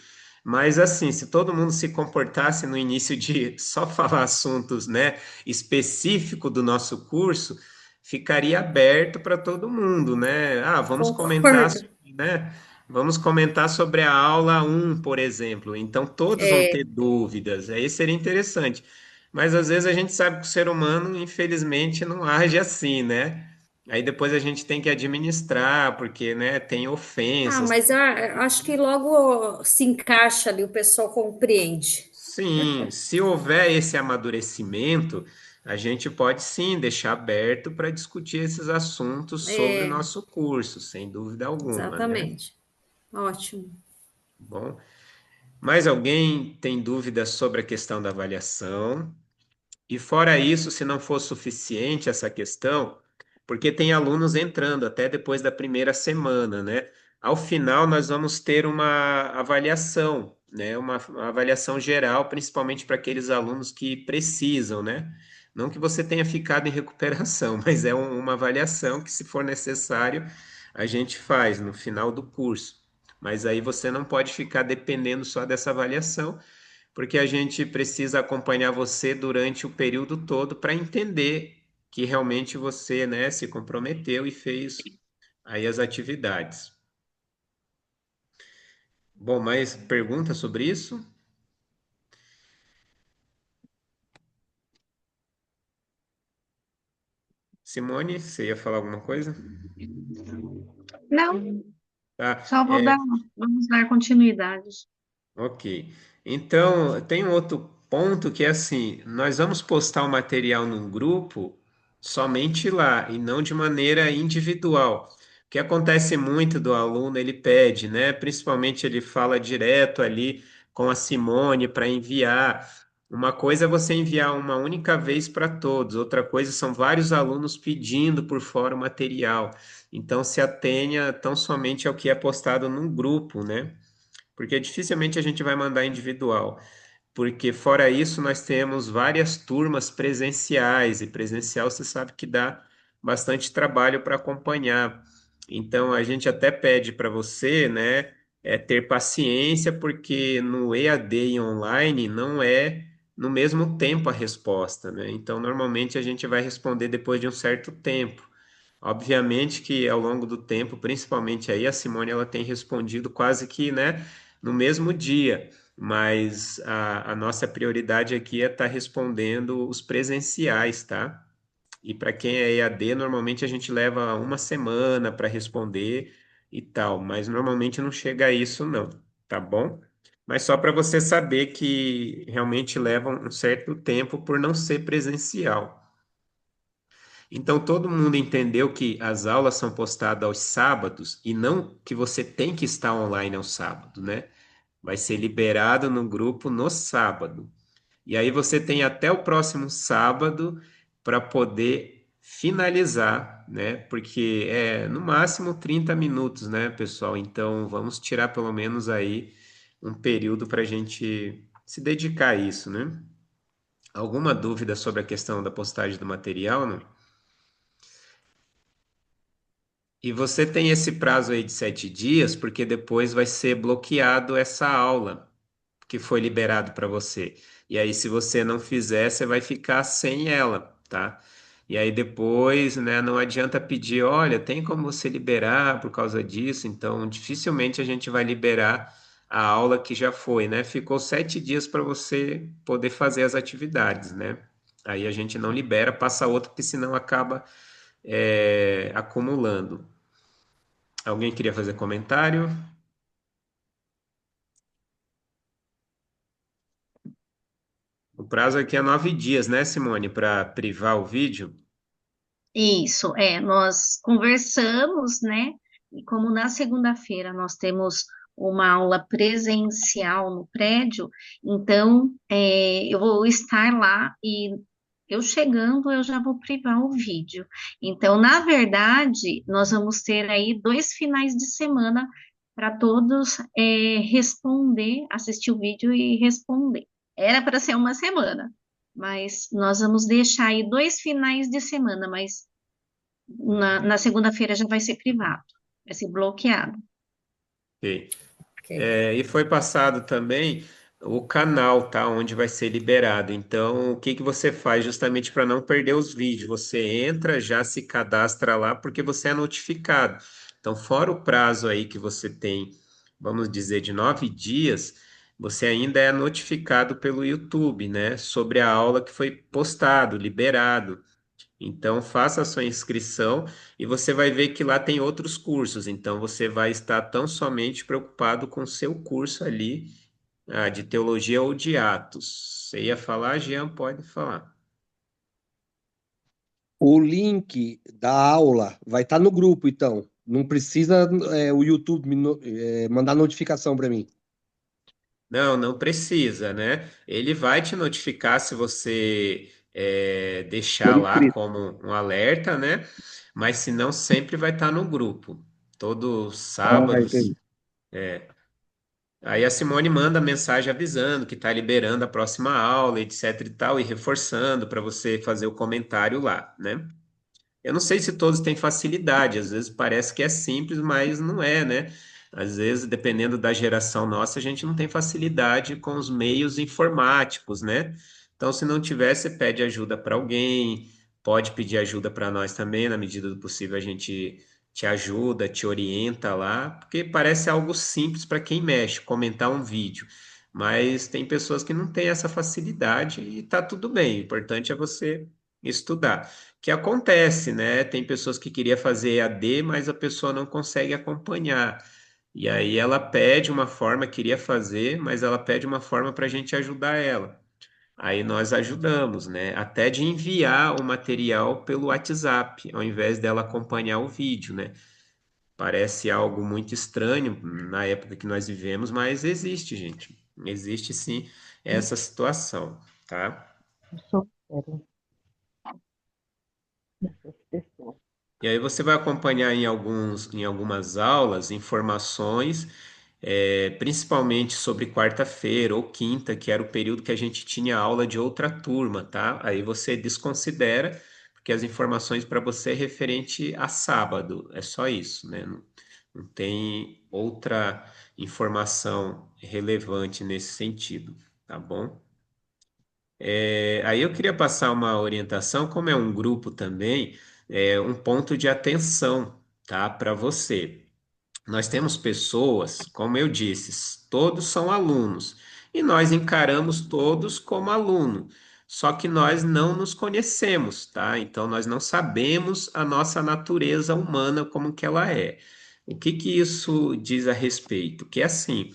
Mas assim, se todo mundo se comportasse no início de só falar assuntos, né, específico do nosso curso, ficaria aberto para todo mundo, né? Ah, vamos comentar, Concordo. né? Vamos comentar sobre a aula um, por exemplo. Então todos vão ter dúvidas. Aí seria interessante. Mas às vezes a gente sabe que o ser humano, infelizmente, não age assim, né? Aí depois a gente tem que administrar, porque, né, tem Ah, ofensas. mas eu acho que logo se encaixa ali, o pessoal compreende. Sim, se houver esse amadurecimento, a gente pode sim deixar aberto para discutir esses assuntos sobre o nosso curso, sem dúvida alguma, né? Exatamente. Ótimo. Bom, mais alguém tem dúvidas sobre a questão da avaliação? E fora isso, se não for suficiente essa questão, porque tem alunos entrando até depois da primeira semana, né? Ao final, nós vamos ter uma avaliação, né? Uma avaliação geral, principalmente para aqueles alunos que precisam, né? Não que você tenha ficado em recuperação, mas é uma avaliação que, se for necessário, a gente faz no final do curso. Mas aí você não pode ficar dependendo só dessa avaliação, porque a gente precisa acompanhar você durante o período todo para entender que realmente você, né, se comprometeu e fez aí as atividades. Bom, mais perguntas sobre isso? Simone, você ia falar alguma coisa? Não, Tá. só vamos dar continuidade. Ok. Então, tem um outro ponto que é assim, nós vamos postar o material num grupo somente lá e não de maneira individual. Porque que acontece muito do aluno, ele pede, né? Principalmente ele fala direto ali com a Simone para enviar. Uma coisa é você enviar uma única vez para todos, outra coisa são vários alunos pedindo por fora o material. Então, se atenha tão somente ao que é postado num grupo, né? Porque dificilmente a gente vai mandar individual, porque fora isso nós temos várias turmas presenciais, e presencial você sabe que dá bastante trabalho para acompanhar. Então a gente até pede para você, né, ter paciência, porque no EAD e online não é no mesmo tempo a resposta, né? Então normalmente a gente vai responder depois de um certo tempo. Obviamente que ao longo do tempo, principalmente aí, a Simone ela tem respondido quase que, né, no mesmo dia, mas a nossa prioridade aqui é estar respondendo os presenciais, tá? E para quem é EAD, normalmente a gente leva uma semana para responder e tal, mas normalmente não chega a isso, não, tá bom? Mas só para você saber que realmente leva um certo tempo por não ser presencial. Então, todo mundo entendeu que as aulas são postadas aos sábados e não que você tem que estar online ao sábado, né? Vai ser liberado no grupo no sábado. E aí você tem até o próximo sábado para poder finalizar, né? Porque é no máximo 30 minutos, né, pessoal? Então, vamos tirar pelo menos aí um período para a gente se dedicar a isso, né? Alguma dúvida sobre a questão da postagem do material, não? E você tem esse prazo aí de 7 dias, porque depois vai ser bloqueado essa aula que foi liberado para você. E aí, se você não fizer, você vai ficar sem ela, tá? E aí depois, né, não adianta pedir, olha, tem como você liberar por causa disso? Então, dificilmente a gente vai liberar a aula que já foi, né? Ficou 7 dias para você poder fazer as atividades, né? Aí a gente não libera, passa outra, porque senão acaba acumulando. Alguém queria fazer comentário? O prazo aqui é 9 dias, né, Simone, para privar o vídeo? Isso, nós conversamos, né? E como na segunda-feira nós temos uma aula presencial no prédio, então eu vou estar lá e eu chegando eu já vou privar o vídeo. Então, na verdade, nós vamos ter aí 2 finais de semana para todos responder, assistir o vídeo e responder. Era para ser uma semana, mas nós vamos deixar aí 2 finais de semana, mas na segunda-feira já vai ser privado, vai ser bloqueado. Ok. Ok. E foi passado também o canal, tá? Onde vai ser liberado. Então, o que que você faz justamente para não perder os vídeos? Você entra, já se cadastra lá, porque você é notificado. Então, fora o prazo aí que você tem, vamos dizer, de 9 dias, você ainda é notificado pelo YouTube, né? Sobre a aula que foi postado, liberado. Então, faça a sua inscrição e você vai ver que lá tem outros cursos. Então, você vai estar tão somente preocupado com o seu curso ali, de teologia ou de Atos. Você ia falar, Jean? Pode falar. O link da aula vai estar no grupo, então. Não precisa o YouTube mandar notificação para mim. Não, não precisa, né? Ele vai te notificar se você deixar Por lá escrito. como um alerta, né? Mas se não, sempre vai estar no grupo. Todos Ah, sábados. entendi. Aí a Simone manda mensagem avisando que está liberando a próxima aula, etc e tal, e reforçando para você fazer o comentário lá, né? Eu não sei se todos têm facilidade, às vezes parece que é simples, mas não é, né? Às vezes, dependendo da geração nossa, a gente não tem facilidade com os meios informáticos, né? Então, se não tiver, você pede ajuda para alguém, pode pedir ajuda para nós também, na medida do possível a gente te ajuda, te orienta lá, porque parece algo simples para quem mexe, comentar um vídeo. Mas tem pessoas que não têm essa facilidade e tá tudo bem. O importante é você estudar. Que acontece, né? Tem pessoas que queria fazer EAD, mas a pessoa não consegue acompanhar. E aí ela pede uma forma, queria fazer, mas ela pede uma forma para a gente ajudar ela. Aí nós ajudamos, né? Até de enviar o material pelo WhatsApp, ao invés dela acompanhar o vídeo, né? Parece algo muito estranho na época que nós vivemos, mas existe, gente. Existe sim essa situação, tá? Eu supero essas pessoas. E aí você vai acompanhar em algumas aulas informações, principalmente sobre quarta-feira ou quinta, que era o período que a gente tinha aula de outra turma, tá? Aí você desconsidera, porque as informações para você é referente a sábado, é só isso, né? Não tem outra informação relevante nesse sentido, tá bom? Aí eu queria passar uma orientação, como é um grupo também, um ponto de atenção, tá, para você. Nós temos pessoas, como eu disse, todos são alunos e nós encaramos todos como aluno, só que nós não nos conhecemos, tá? Então nós não sabemos a nossa natureza humana como que ela é. O que que isso diz a respeito? Que é assim,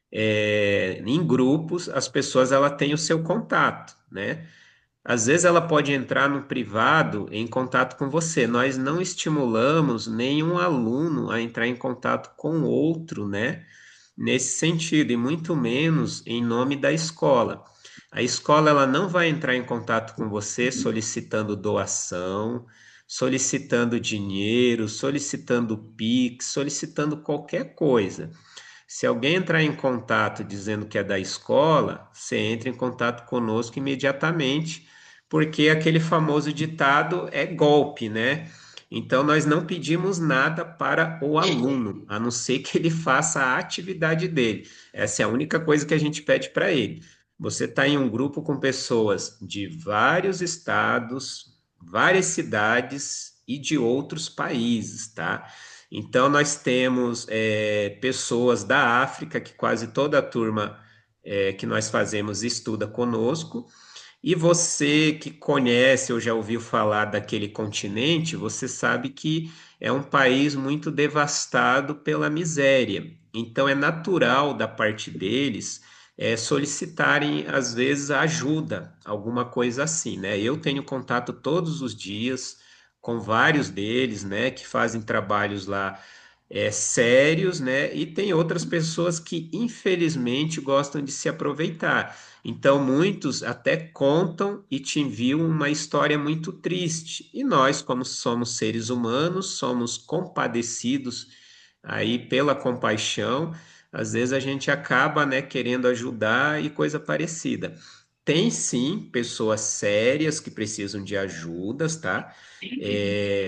em grupos as pessoas ela têm o seu contato, né? Às vezes ela pode entrar no privado em contato com você. Nós não estimulamos nenhum aluno a entrar em contato com outro, né? Nesse sentido, e muito menos em nome da escola. A escola ela não vai entrar em contato com você solicitando doação, solicitando dinheiro, solicitando Pix, solicitando qualquer coisa. Se alguém entrar em contato dizendo que é da escola, você entra em contato conosco imediatamente, porque aquele famoso ditado é golpe, né? Então, nós não pedimos nada para o aluno, a não ser que ele faça a atividade dele. Essa é a única coisa que a gente pede para ele. Você está em um grupo com pessoas de vários estados, várias cidades e de outros países, tá? Então, nós temos pessoas da África, que quase toda a turma que nós fazemos estuda conosco, e você que conhece ou já ouviu falar daquele continente, você sabe que é um país muito devastado pela miséria. Então, é natural da parte deles solicitarem, às vezes, ajuda, alguma coisa assim, né? Eu tenho contato todos os dias com vários deles, né, que fazem trabalhos lá sérios, né? E tem outras pessoas que, infelizmente, gostam de se aproveitar. Então, muitos até contam e te enviam uma história muito triste. E nós, como somos seres humanos, somos compadecidos aí pela compaixão. Às vezes a gente acaba, né, querendo ajudar e coisa parecida. Tem sim pessoas sérias que precisam de ajudas, tá?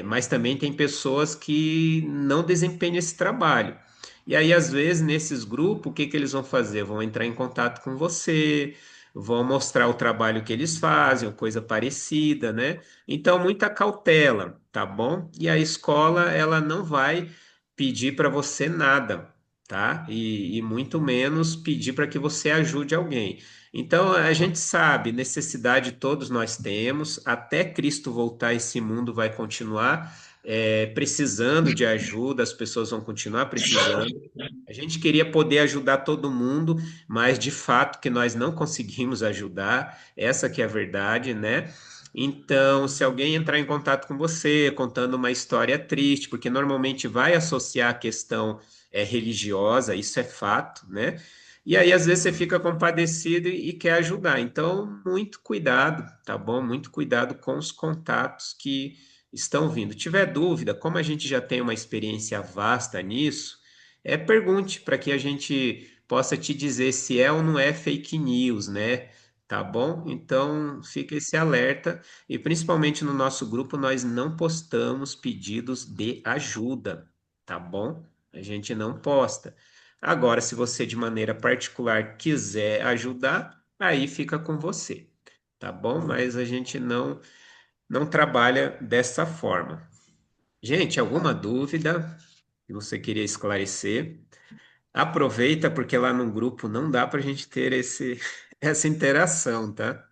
Mas também tem pessoas que não desempenham esse trabalho. E aí, às vezes, nesses grupos, o que que eles vão fazer? Vão entrar em contato com você, vão mostrar o trabalho que eles fazem, ou coisa parecida, né? Então, muita cautela, tá bom? E a escola, ela não vai pedir para você nada, tá? E muito menos pedir para que você ajude alguém. Então, a gente sabe, necessidade todos nós temos, até Cristo voltar, esse mundo vai continuar precisando de ajuda, as pessoas vão continuar precisando. A gente queria poder ajudar todo mundo, mas de fato que nós não conseguimos ajudar, essa que é a verdade, né? Então, se alguém entrar em contato com você contando uma história triste, porque normalmente vai associar a questão religiosa, isso é fato, né? E aí, às vezes, você fica compadecido e quer ajudar. Então, muito cuidado, tá bom? Muito cuidado com os contatos que estão vindo. Tiver dúvida, como a gente já tem uma experiência vasta nisso, pergunte para que a gente possa te dizer se é ou não é fake news, né? Tá bom? Então, fica esse alerta. E principalmente no nosso grupo, nós não postamos pedidos de ajuda, tá bom? A gente não posta. Agora, se você de maneira particular quiser ajudar, aí fica com você, tá bom? Mas a gente não trabalha dessa forma. Gente, alguma dúvida que você queria esclarecer? Aproveita porque lá no grupo não dá para a gente ter essa interação, tá?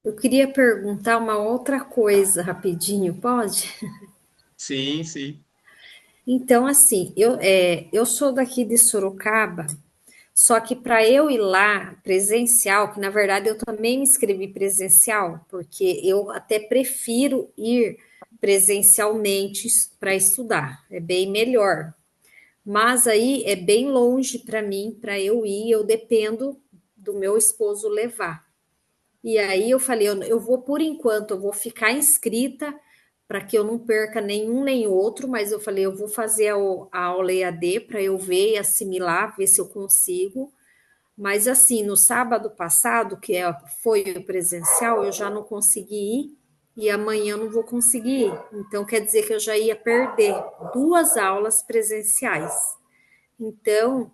Eu queria perguntar uma outra coisa rapidinho, pode? Sim, sim. Então, assim, eu sou daqui de Sorocaba, só que para eu ir lá presencial, que na verdade eu também me inscrevi presencial, porque eu até prefiro ir presencialmente para estudar, é bem melhor. Mas aí é bem longe para mim, para eu ir, eu dependo do meu esposo levar. E aí eu falei, eu vou por enquanto, eu vou ficar inscrita para que eu não perca nenhum nem outro, mas eu falei, eu vou fazer a aula EAD para eu ver e assimilar, ver se eu consigo. Mas assim, no sábado passado, foi o presencial, eu já não consegui ir e amanhã eu não vou conseguir ir. Então quer dizer que eu já ia perder 2 aulas presenciais. Então,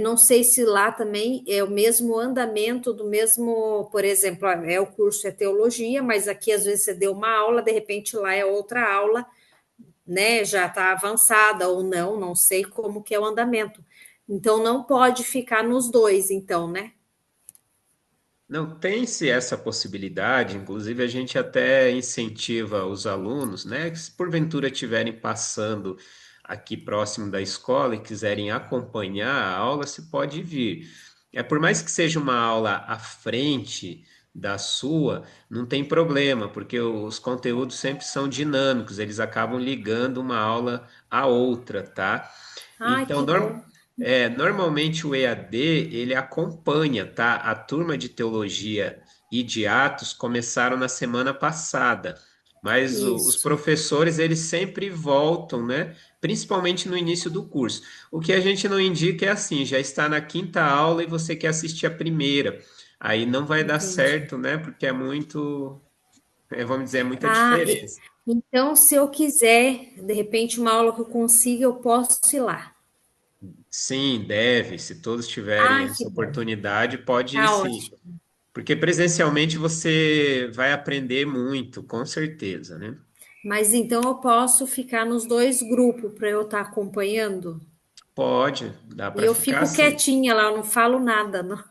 não sei se lá também é o mesmo andamento do mesmo, por exemplo, o curso é teologia, mas aqui às vezes você deu uma aula, de repente lá é outra aula, né? Já está avançada ou não, não sei como que é o andamento. Então não pode ficar nos dois, então, né? Não tem-se essa possibilidade, inclusive a gente até incentiva os alunos, né, que se porventura estiverem passando aqui próximo da escola e quiserem acompanhar a aula, se pode vir. É por mais que seja uma aula à frente da sua, não tem problema, porque os conteúdos sempre são dinâmicos, eles acabam ligando uma aula à outra, tá? Ai, Então, que bom. normalmente o EAD ele acompanha, tá? A turma de teologia e de Atos começaram na semana passada, mas os Isso, professores eles sempre voltam, né? Principalmente no início do curso. O que a gente não indica é assim, já está na quinta aula e você quer assistir a primeira. Aí não vai dar entendi. certo, né? Porque é muito, vamos dizer, é muita Ah, diferença. então se eu quiser, de repente, uma aula que eu consiga, eu posso ir lá. Sim, deve. Se todos tiverem Ai, que essa bom. oportunidade, pode ir Tá sim. ótimo. Porque presencialmente você vai aprender muito, com certeza, né? Mas então eu posso ficar nos dois grupos para eu estar acompanhando? Pode, dá E para eu ficar fico assim. quietinha lá, eu não falo nada, não.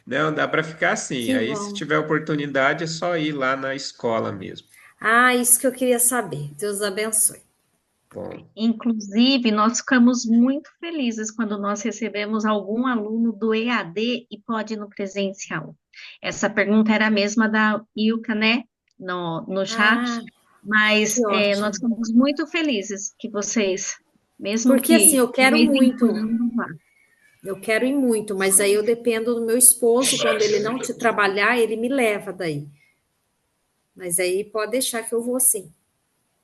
Não, dá para ficar assim. Que Aí, se bom. tiver oportunidade, é só ir lá na escola mesmo. Ah, isso que eu queria saber. Deus abençoe. Bom, Inclusive, nós ficamos muito felizes quando nós recebemos algum aluno do EAD e pode ir no presencial. Essa pergunta era a mesma da Ilka, né, no chat, Ah, mas que nós ótimo. ficamos muito felizes que vocês, mesmo Porque assim, que eu de quero vez em muito, quando, vá. eu quero ir muito, mas aí eu dependo do meu esposo, quando ele não te trabalhar, ele me leva daí. Mas aí pode deixar que eu vou sim.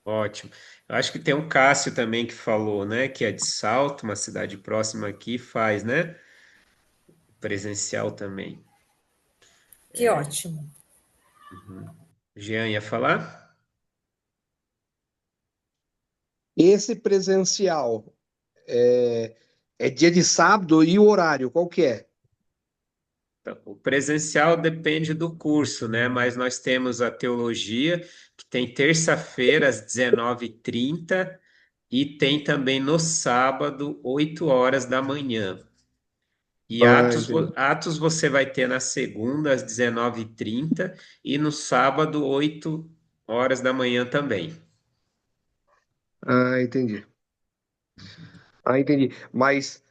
ótimo. Eu acho que tem um Cássio também que falou, né? Que é de Salto, uma cidade próxima aqui, faz, né? Presencial também. Que ótimo. Jean ia falar? Esse presencial é, é dia de sábado e o horário, qual que é? Então, o presencial depende do curso, né? Mas nós temos a teologia, que tem terça-feira às 19h30 e tem também no sábado, 8 horas da manhã. E Ah, entendi. Atos você vai ter na segunda às 19h30 e no sábado, 8 horas da manhã também. Ah, entendi. Ah, entendi. Mas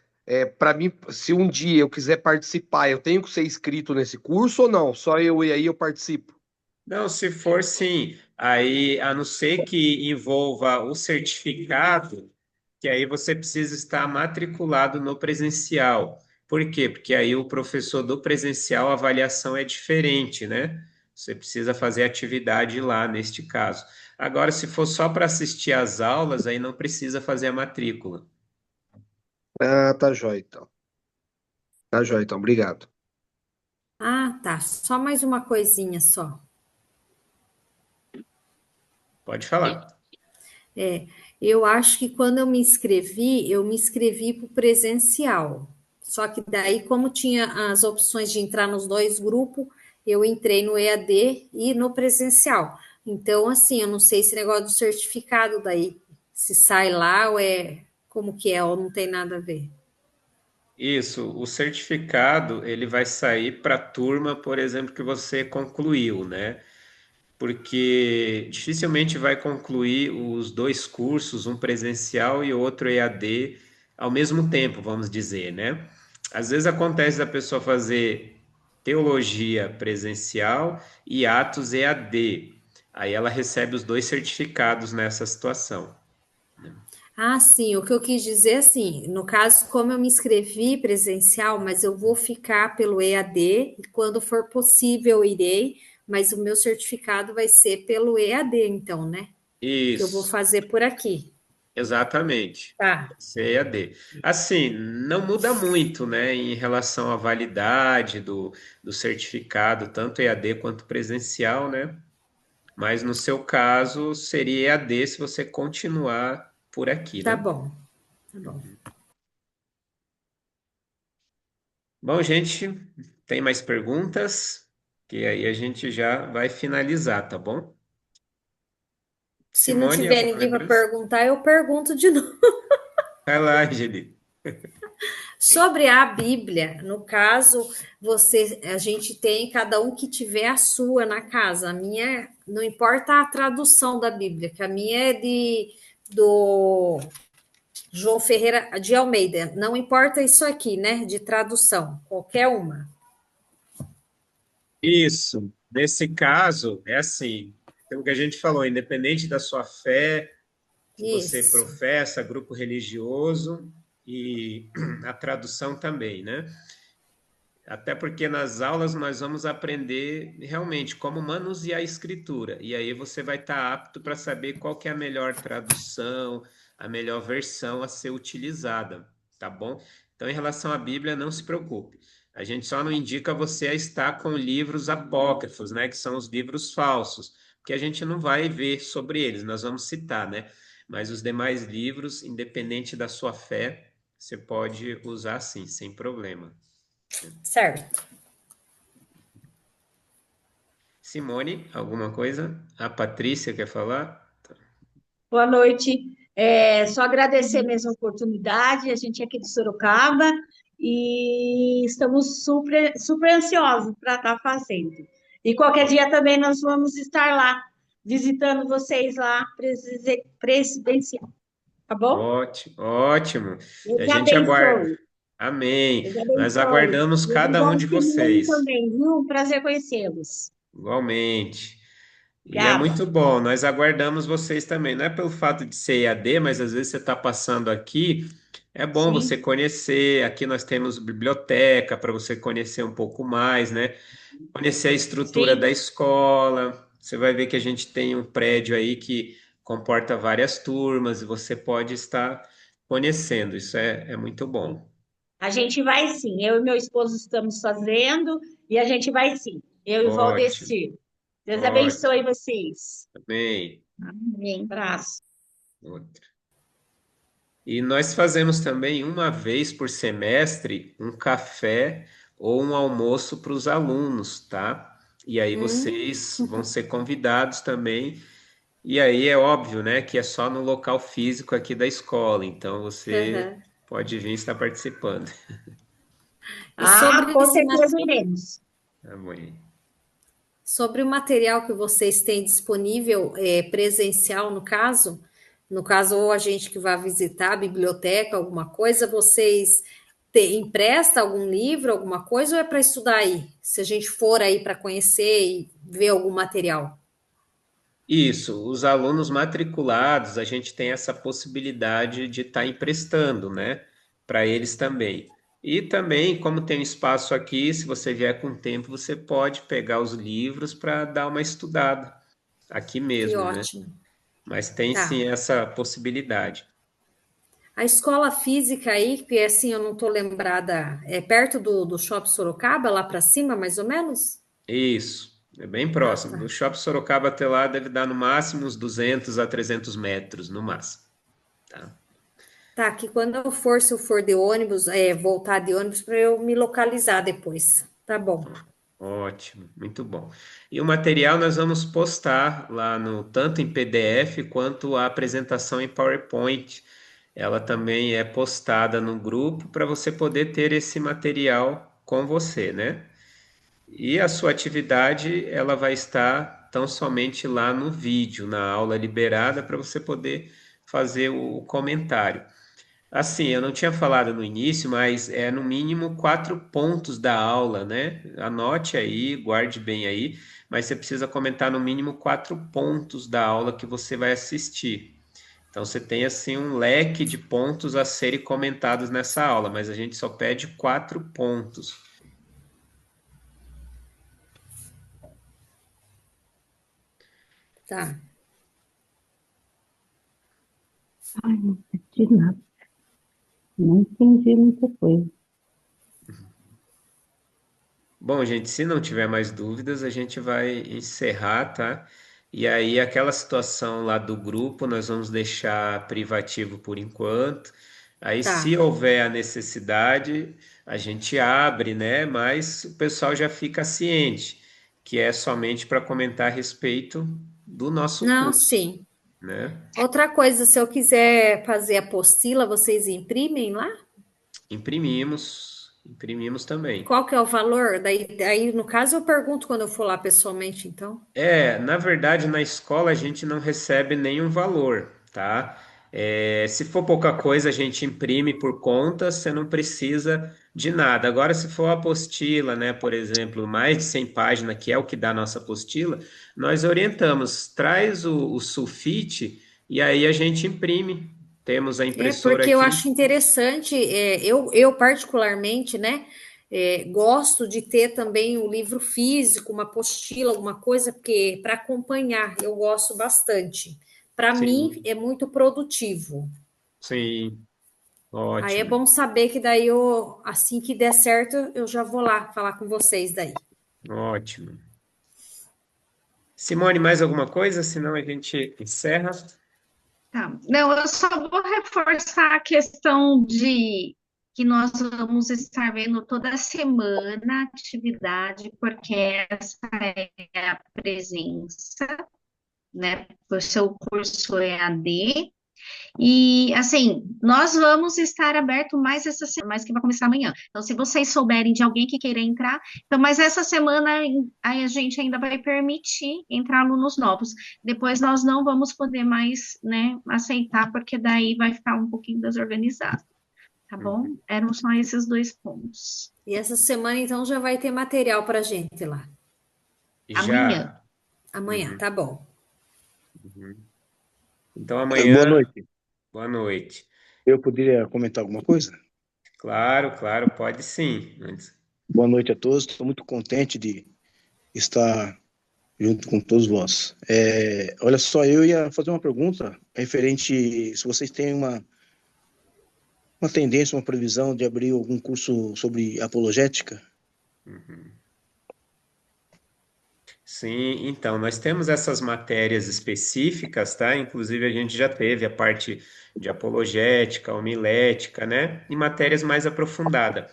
para mim, se um dia eu quiser participar, eu tenho que ser inscrito nesse curso ou não? Só eu e aí eu participo. Não, se for sim, aí a não ser que envolva o certificado, que aí você precisa estar matriculado no presencial. Por quê? Porque aí o professor do presencial, a avaliação é diferente, né? Você precisa fazer atividade lá, neste caso. Agora, se for só para assistir às aulas, aí não precisa fazer a matrícula. Ah, tá jóia então. Tá jóia então, obrigado. Ah, tá. Só mais uma coisinha só. Pode falar. Eu acho que quando eu me inscrevi para o presencial. Só que daí, como tinha as opções de entrar nos dois grupos, eu entrei no EAD e no presencial. Então, assim, eu não sei esse negócio do certificado daí, se sai lá ou é como que é, ou não tem nada a ver. Isso, o certificado, ele vai sair para a turma, por exemplo, que você concluiu, né? Porque dificilmente vai concluir os dois cursos, um presencial e outro EAD, ao mesmo tempo, vamos dizer, né? Às vezes acontece da pessoa fazer teologia presencial e Atos EAD. Aí ela recebe os dois certificados nessa situação. Ah, sim, o que eu quis dizer assim, no caso, como eu me inscrevi presencial, mas eu vou ficar pelo EAD e quando for possível eu irei, mas o meu certificado vai ser pelo EAD, então, né? Que eu vou Isso, fazer por aqui. exatamente. Tá, CEAD. Assim, não muda muito, né, em relação à validade do certificado, tanto EAD quanto presencial, né? Mas no seu caso, seria EAD se você continuar por aqui, tá né? bom, tá bom. Bom, gente, tem mais perguntas? Que aí a gente já vai finalizar, tá bom? Se não Simone, tiver alguma ninguém para lembrança? perguntar, eu pergunto de novo. Vai lá, Angeli. Sobre a Bíblia, no caso, a gente tem cada um que tiver a sua na casa. A minha, não importa a tradução da Bíblia, que a minha é do João Ferreira de Almeida. Não importa isso aqui, né? De tradução, qualquer uma. Isso. Nesse caso, é assim, pelo que a gente falou, independente da sua fé, que você Isso, professa, grupo religioso e a tradução também, né? Até porque nas aulas nós vamos aprender realmente como manusear a escritura. E aí você vai estar apto para saber qual que é a melhor tradução, a melhor versão a ser utilizada, tá bom? Então, em relação à Bíblia, não se preocupe. A gente só não indica você a estar com livros apócrifos, né? Que são os livros falsos, porque a gente não vai ver sobre eles, nós vamos citar, né? Mas os demais livros, independente da sua fé, você pode usar sim, sem problema. certo. Simone, alguma coisa? A Patrícia quer falar? Boa noite. Só agradecer mesmo a oportunidade. A gente é aqui de Sorocaba e estamos super ansiosos para estar fazendo. E qualquer dia também nós vamos estar lá, visitando vocês lá, presidencial, tá bom? Ótimo, ótimo. E Deus a gente aguarda. abençoe. Amém. Deus Nós abençoe. aguardamos Tudo cada um bom, de Simone, vocês, também, viu? Um prazer conhecê-los. igualmente. E é Obrigada. muito bom, nós aguardamos vocês também. Não é pelo fato de ser EAD, mas às vezes você está passando aqui, é bom você Sim, conhecer. Aqui nós temos biblioteca para você conhecer um pouco mais, né? Conhecer a estrutura da sim. escola. Você vai ver que a gente tem um prédio aí que comporta várias turmas e você pode estar conhecendo. Isso é muito bom. A gente vai sim. Eu e meu esposo estamos fazendo e a gente vai sim. Eu e o Ótimo, Valdecir. Deus ótimo. abençoe vocês. Amém. Amém. Abraço. Outro. E nós fazemos também uma vez por semestre um café ou um almoço para os alunos, tá? E aí Hum, vocês vão ser convidados também. E aí é óbvio, né, que é só no local físico aqui da escola, então você aham. pode vir estar participando. E Ah, com certeza iremos. Tá bom. sobre o material que vocês têm disponível, presencial, no caso, ou a gente que vai visitar a biblioteca, alguma coisa, vocês empresta algum livro, alguma coisa, ou é para estudar aí? Se a gente for aí para conhecer e ver algum material. Isso, os alunos matriculados, a gente tem essa possibilidade de estar emprestando, né, para eles também. E também, como tem um espaço aqui, se você vier com tempo, você pode pegar os livros para dar uma estudada aqui Que mesmo, né? ótimo. Mas tem Tá. sim essa possibilidade. A escola física aí, que assim eu não estou lembrada, é perto do Shopping Sorocaba, lá para cima, mais ou menos? Isso, é bem Ah, próximo. tá. Do Shopping Sorocaba até lá deve dar no máximo uns 200 a 300 metros, no máximo, tá? Tá, que quando eu for, se eu for de ônibus, voltar de ônibus para eu me localizar depois. Tá bom. Ótimo, muito bom. E o material nós vamos postar lá no tanto em PDF quanto a apresentação em PowerPoint. Ela também é postada no grupo para você poder ter esse material com você, né? E a sua atividade, ela vai estar tão somente lá no vídeo, na aula liberada, para você poder fazer o comentário. Assim, eu não tinha falado no início, mas é no mínimo 4 pontos da aula, né? Anote aí, guarde bem aí, mas você precisa comentar no mínimo 4 pontos da aula que você vai assistir. Então você tem assim um leque de pontos a serem comentados nessa aula, mas a gente só pede 4 pontos. Tá. Ai, não entendi nada. Não entendi muita coisa. Bom, gente, se não tiver mais dúvidas, a gente vai encerrar, tá? E aí, aquela situação lá do grupo, nós vamos deixar privativo por enquanto. Aí, se Tá. houver a necessidade, a gente abre, né? Mas o pessoal já fica ciente que é somente para comentar a respeito do nosso Não, curso, sim. né? Outra coisa, se eu quiser fazer apostila, vocês imprimem lá? Imprimimos também. Qual que é o valor? Daí, no caso, eu pergunto quando eu for lá pessoalmente, então. Na verdade, na escola a gente não recebe nenhum valor, tá? Se for pouca coisa, a gente imprime por conta, você não precisa de nada. Agora, se for apostila, né, por exemplo, mais de 100 páginas, que é o que dá a nossa apostila, nós orientamos, traz o sulfite e aí a gente imprime. Temos a É, impressora porque eu aqui. acho interessante, eu particularmente, né, gosto de ter também o livro físico, uma apostila, alguma coisa, porque para acompanhar eu gosto bastante. Para mim Sim, é muito produtivo. sim, Aí é ótimo, bom saber que daí eu, assim que der certo, eu já vou lá falar com vocês daí. ótimo. Simone, mais alguma coisa? Senão a gente encerra. Tá. Não, eu só vou reforçar a questão de que nós vamos estar vendo toda semana a atividade, porque essa é a presença, né? O seu curso EAD. E assim, nós vamos estar aberto mais essa semana, mais que vai começar amanhã. Então, se vocês souberem de alguém que queira entrar, então, mas essa semana aí a gente ainda vai permitir entrar alunos novos. Depois nós não vamos poder mais, né, aceitar, porque daí vai ficar um pouquinho desorganizado, tá bom? Eram só esses dois pontos. E essa semana, então, já vai ter material para gente lá. Amanhã. Já. Amanhã, Uhum, tá bom. uhum. Então Boa amanhã, noite. boa noite. Eu poderia comentar alguma coisa? Claro, claro, pode sim. Boa noite a todos. Estou muito contente de estar junto com todos vós. Olha só, eu ia fazer uma pergunta referente se vocês têm uma tendência, uma previsão de abrir algum curso sobre apologética. Sim, então, nós temos essas matérias específicas, tá? Inclusive, a gente já teve a parte de apologética, homilética, né? E matérias mais aprofundadas.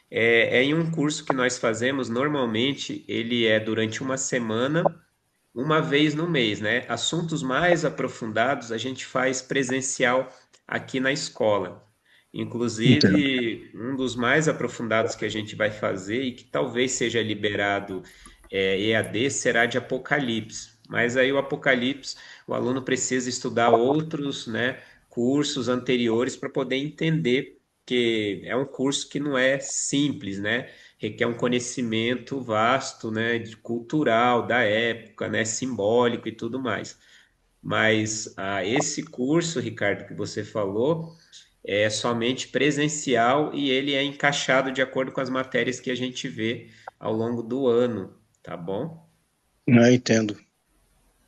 É em um curso que nós fazemos, normalmente, ele é durante uma semana, uma vez no mês, né? Assuntos mais aprofundados a gente faz presencial aqui na escola. Entendo. Inclusive, um dos mais aprofundados que a gente vai fazer e que talvez seja liberado EAD será de Apocalipse. Mas aí o Apocalipse, o aluno precisa estudar outros, né, cursos anteriores para poder entender que é um curso que não é simples, né? Requer um conhecimento vasto, né, cultural da época, né, simbólico e tudo mais. Mas esse curso, Ricardo, que você falou, é somente presencial e ele é encaixado de acordo com as matérias que a gente vê ao longo do ano, tá bom? Ah, entendo.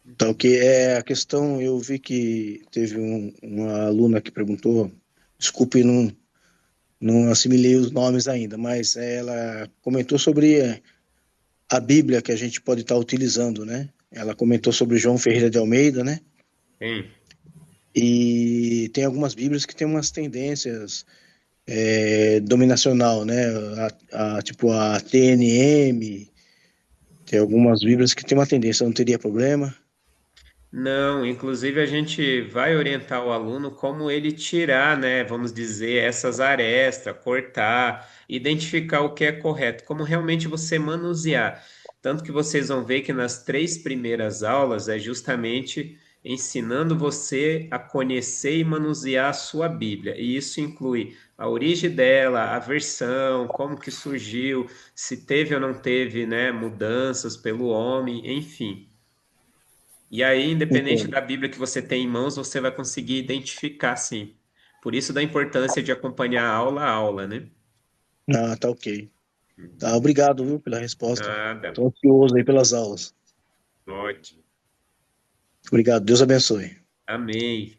Então, que é a questão, eu vi que teve uma aluna que perguntou, desculpe, não assimilei os nomes ainda, mas ela comentou sobre a Bíblia que a gente pode estar utilizando, né? Ela comentou sobre João Ferreira de Almeida, né? Bem, E tem algumas Bíblias que têm umas tendências dominacional, né? Tipo a TNM, tem algumas Bíblias que têm uma tendência, não teria problema. não, inclusive a gente vai orientar o aluno como ele tirar, né, vamos dizer, essas arestas, cortar, identificar o que é correto, como realmente você manusear. Tanto que vocês vão ver que nas 3 primeiras aulas é justamente ensinando você a conhecer e manusear a sua Bíblia. E isso inclui a origem dela, a versão, como que surgiu, se teve ou não teve, né, mudanças pelo homem, enfim. E aí, independente Entendo. da Bíblia que você tem em mãos, você vai conseguir identificar, sim. Por isso da importância de acompanhar aula a aula, né? Ah, tá ok. Tá, obrigado, viu, pela resposta. Nada. Estou ansioso aí pelas aulas. Ótimo. Obrigado, Deus abençoe. Amém.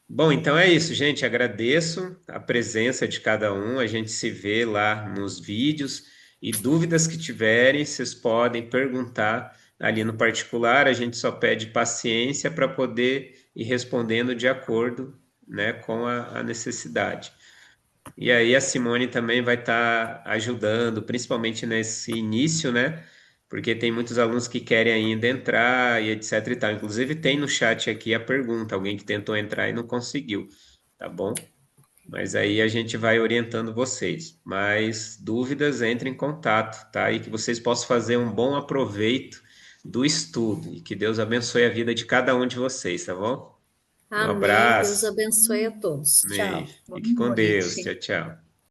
Bom, então é isso, gente. Agradeço a presença de cada um. A gente se vê lá nos vídeos e dúvidas que tiverem, vocês podem perguntar ali no particular. A gente só pede paciência para poder ir respondendo de acordo, né, com a necessidade. E aí a Simone também vai estar ajudando, principalmente nesse início, né? Porque tem muitos alunos que querem ainda entrar e etc e tal. Inclusive tem no chat aqui a pergunta, alguém que tentou entrar e não conseguiu, tá bom? Mas aí a gente vai orientando vocês. Mais dúvidas, entre em contato, tá? E que vocês possam fazer um bom aproveito do estudo e que Deus abençoe a vida de cada um de vocês, tá bom? Um Amém. Deus abraço. abençoe a todos. Amém. Tchau. Boa Fique com Deus. noite. Tchau, tchau.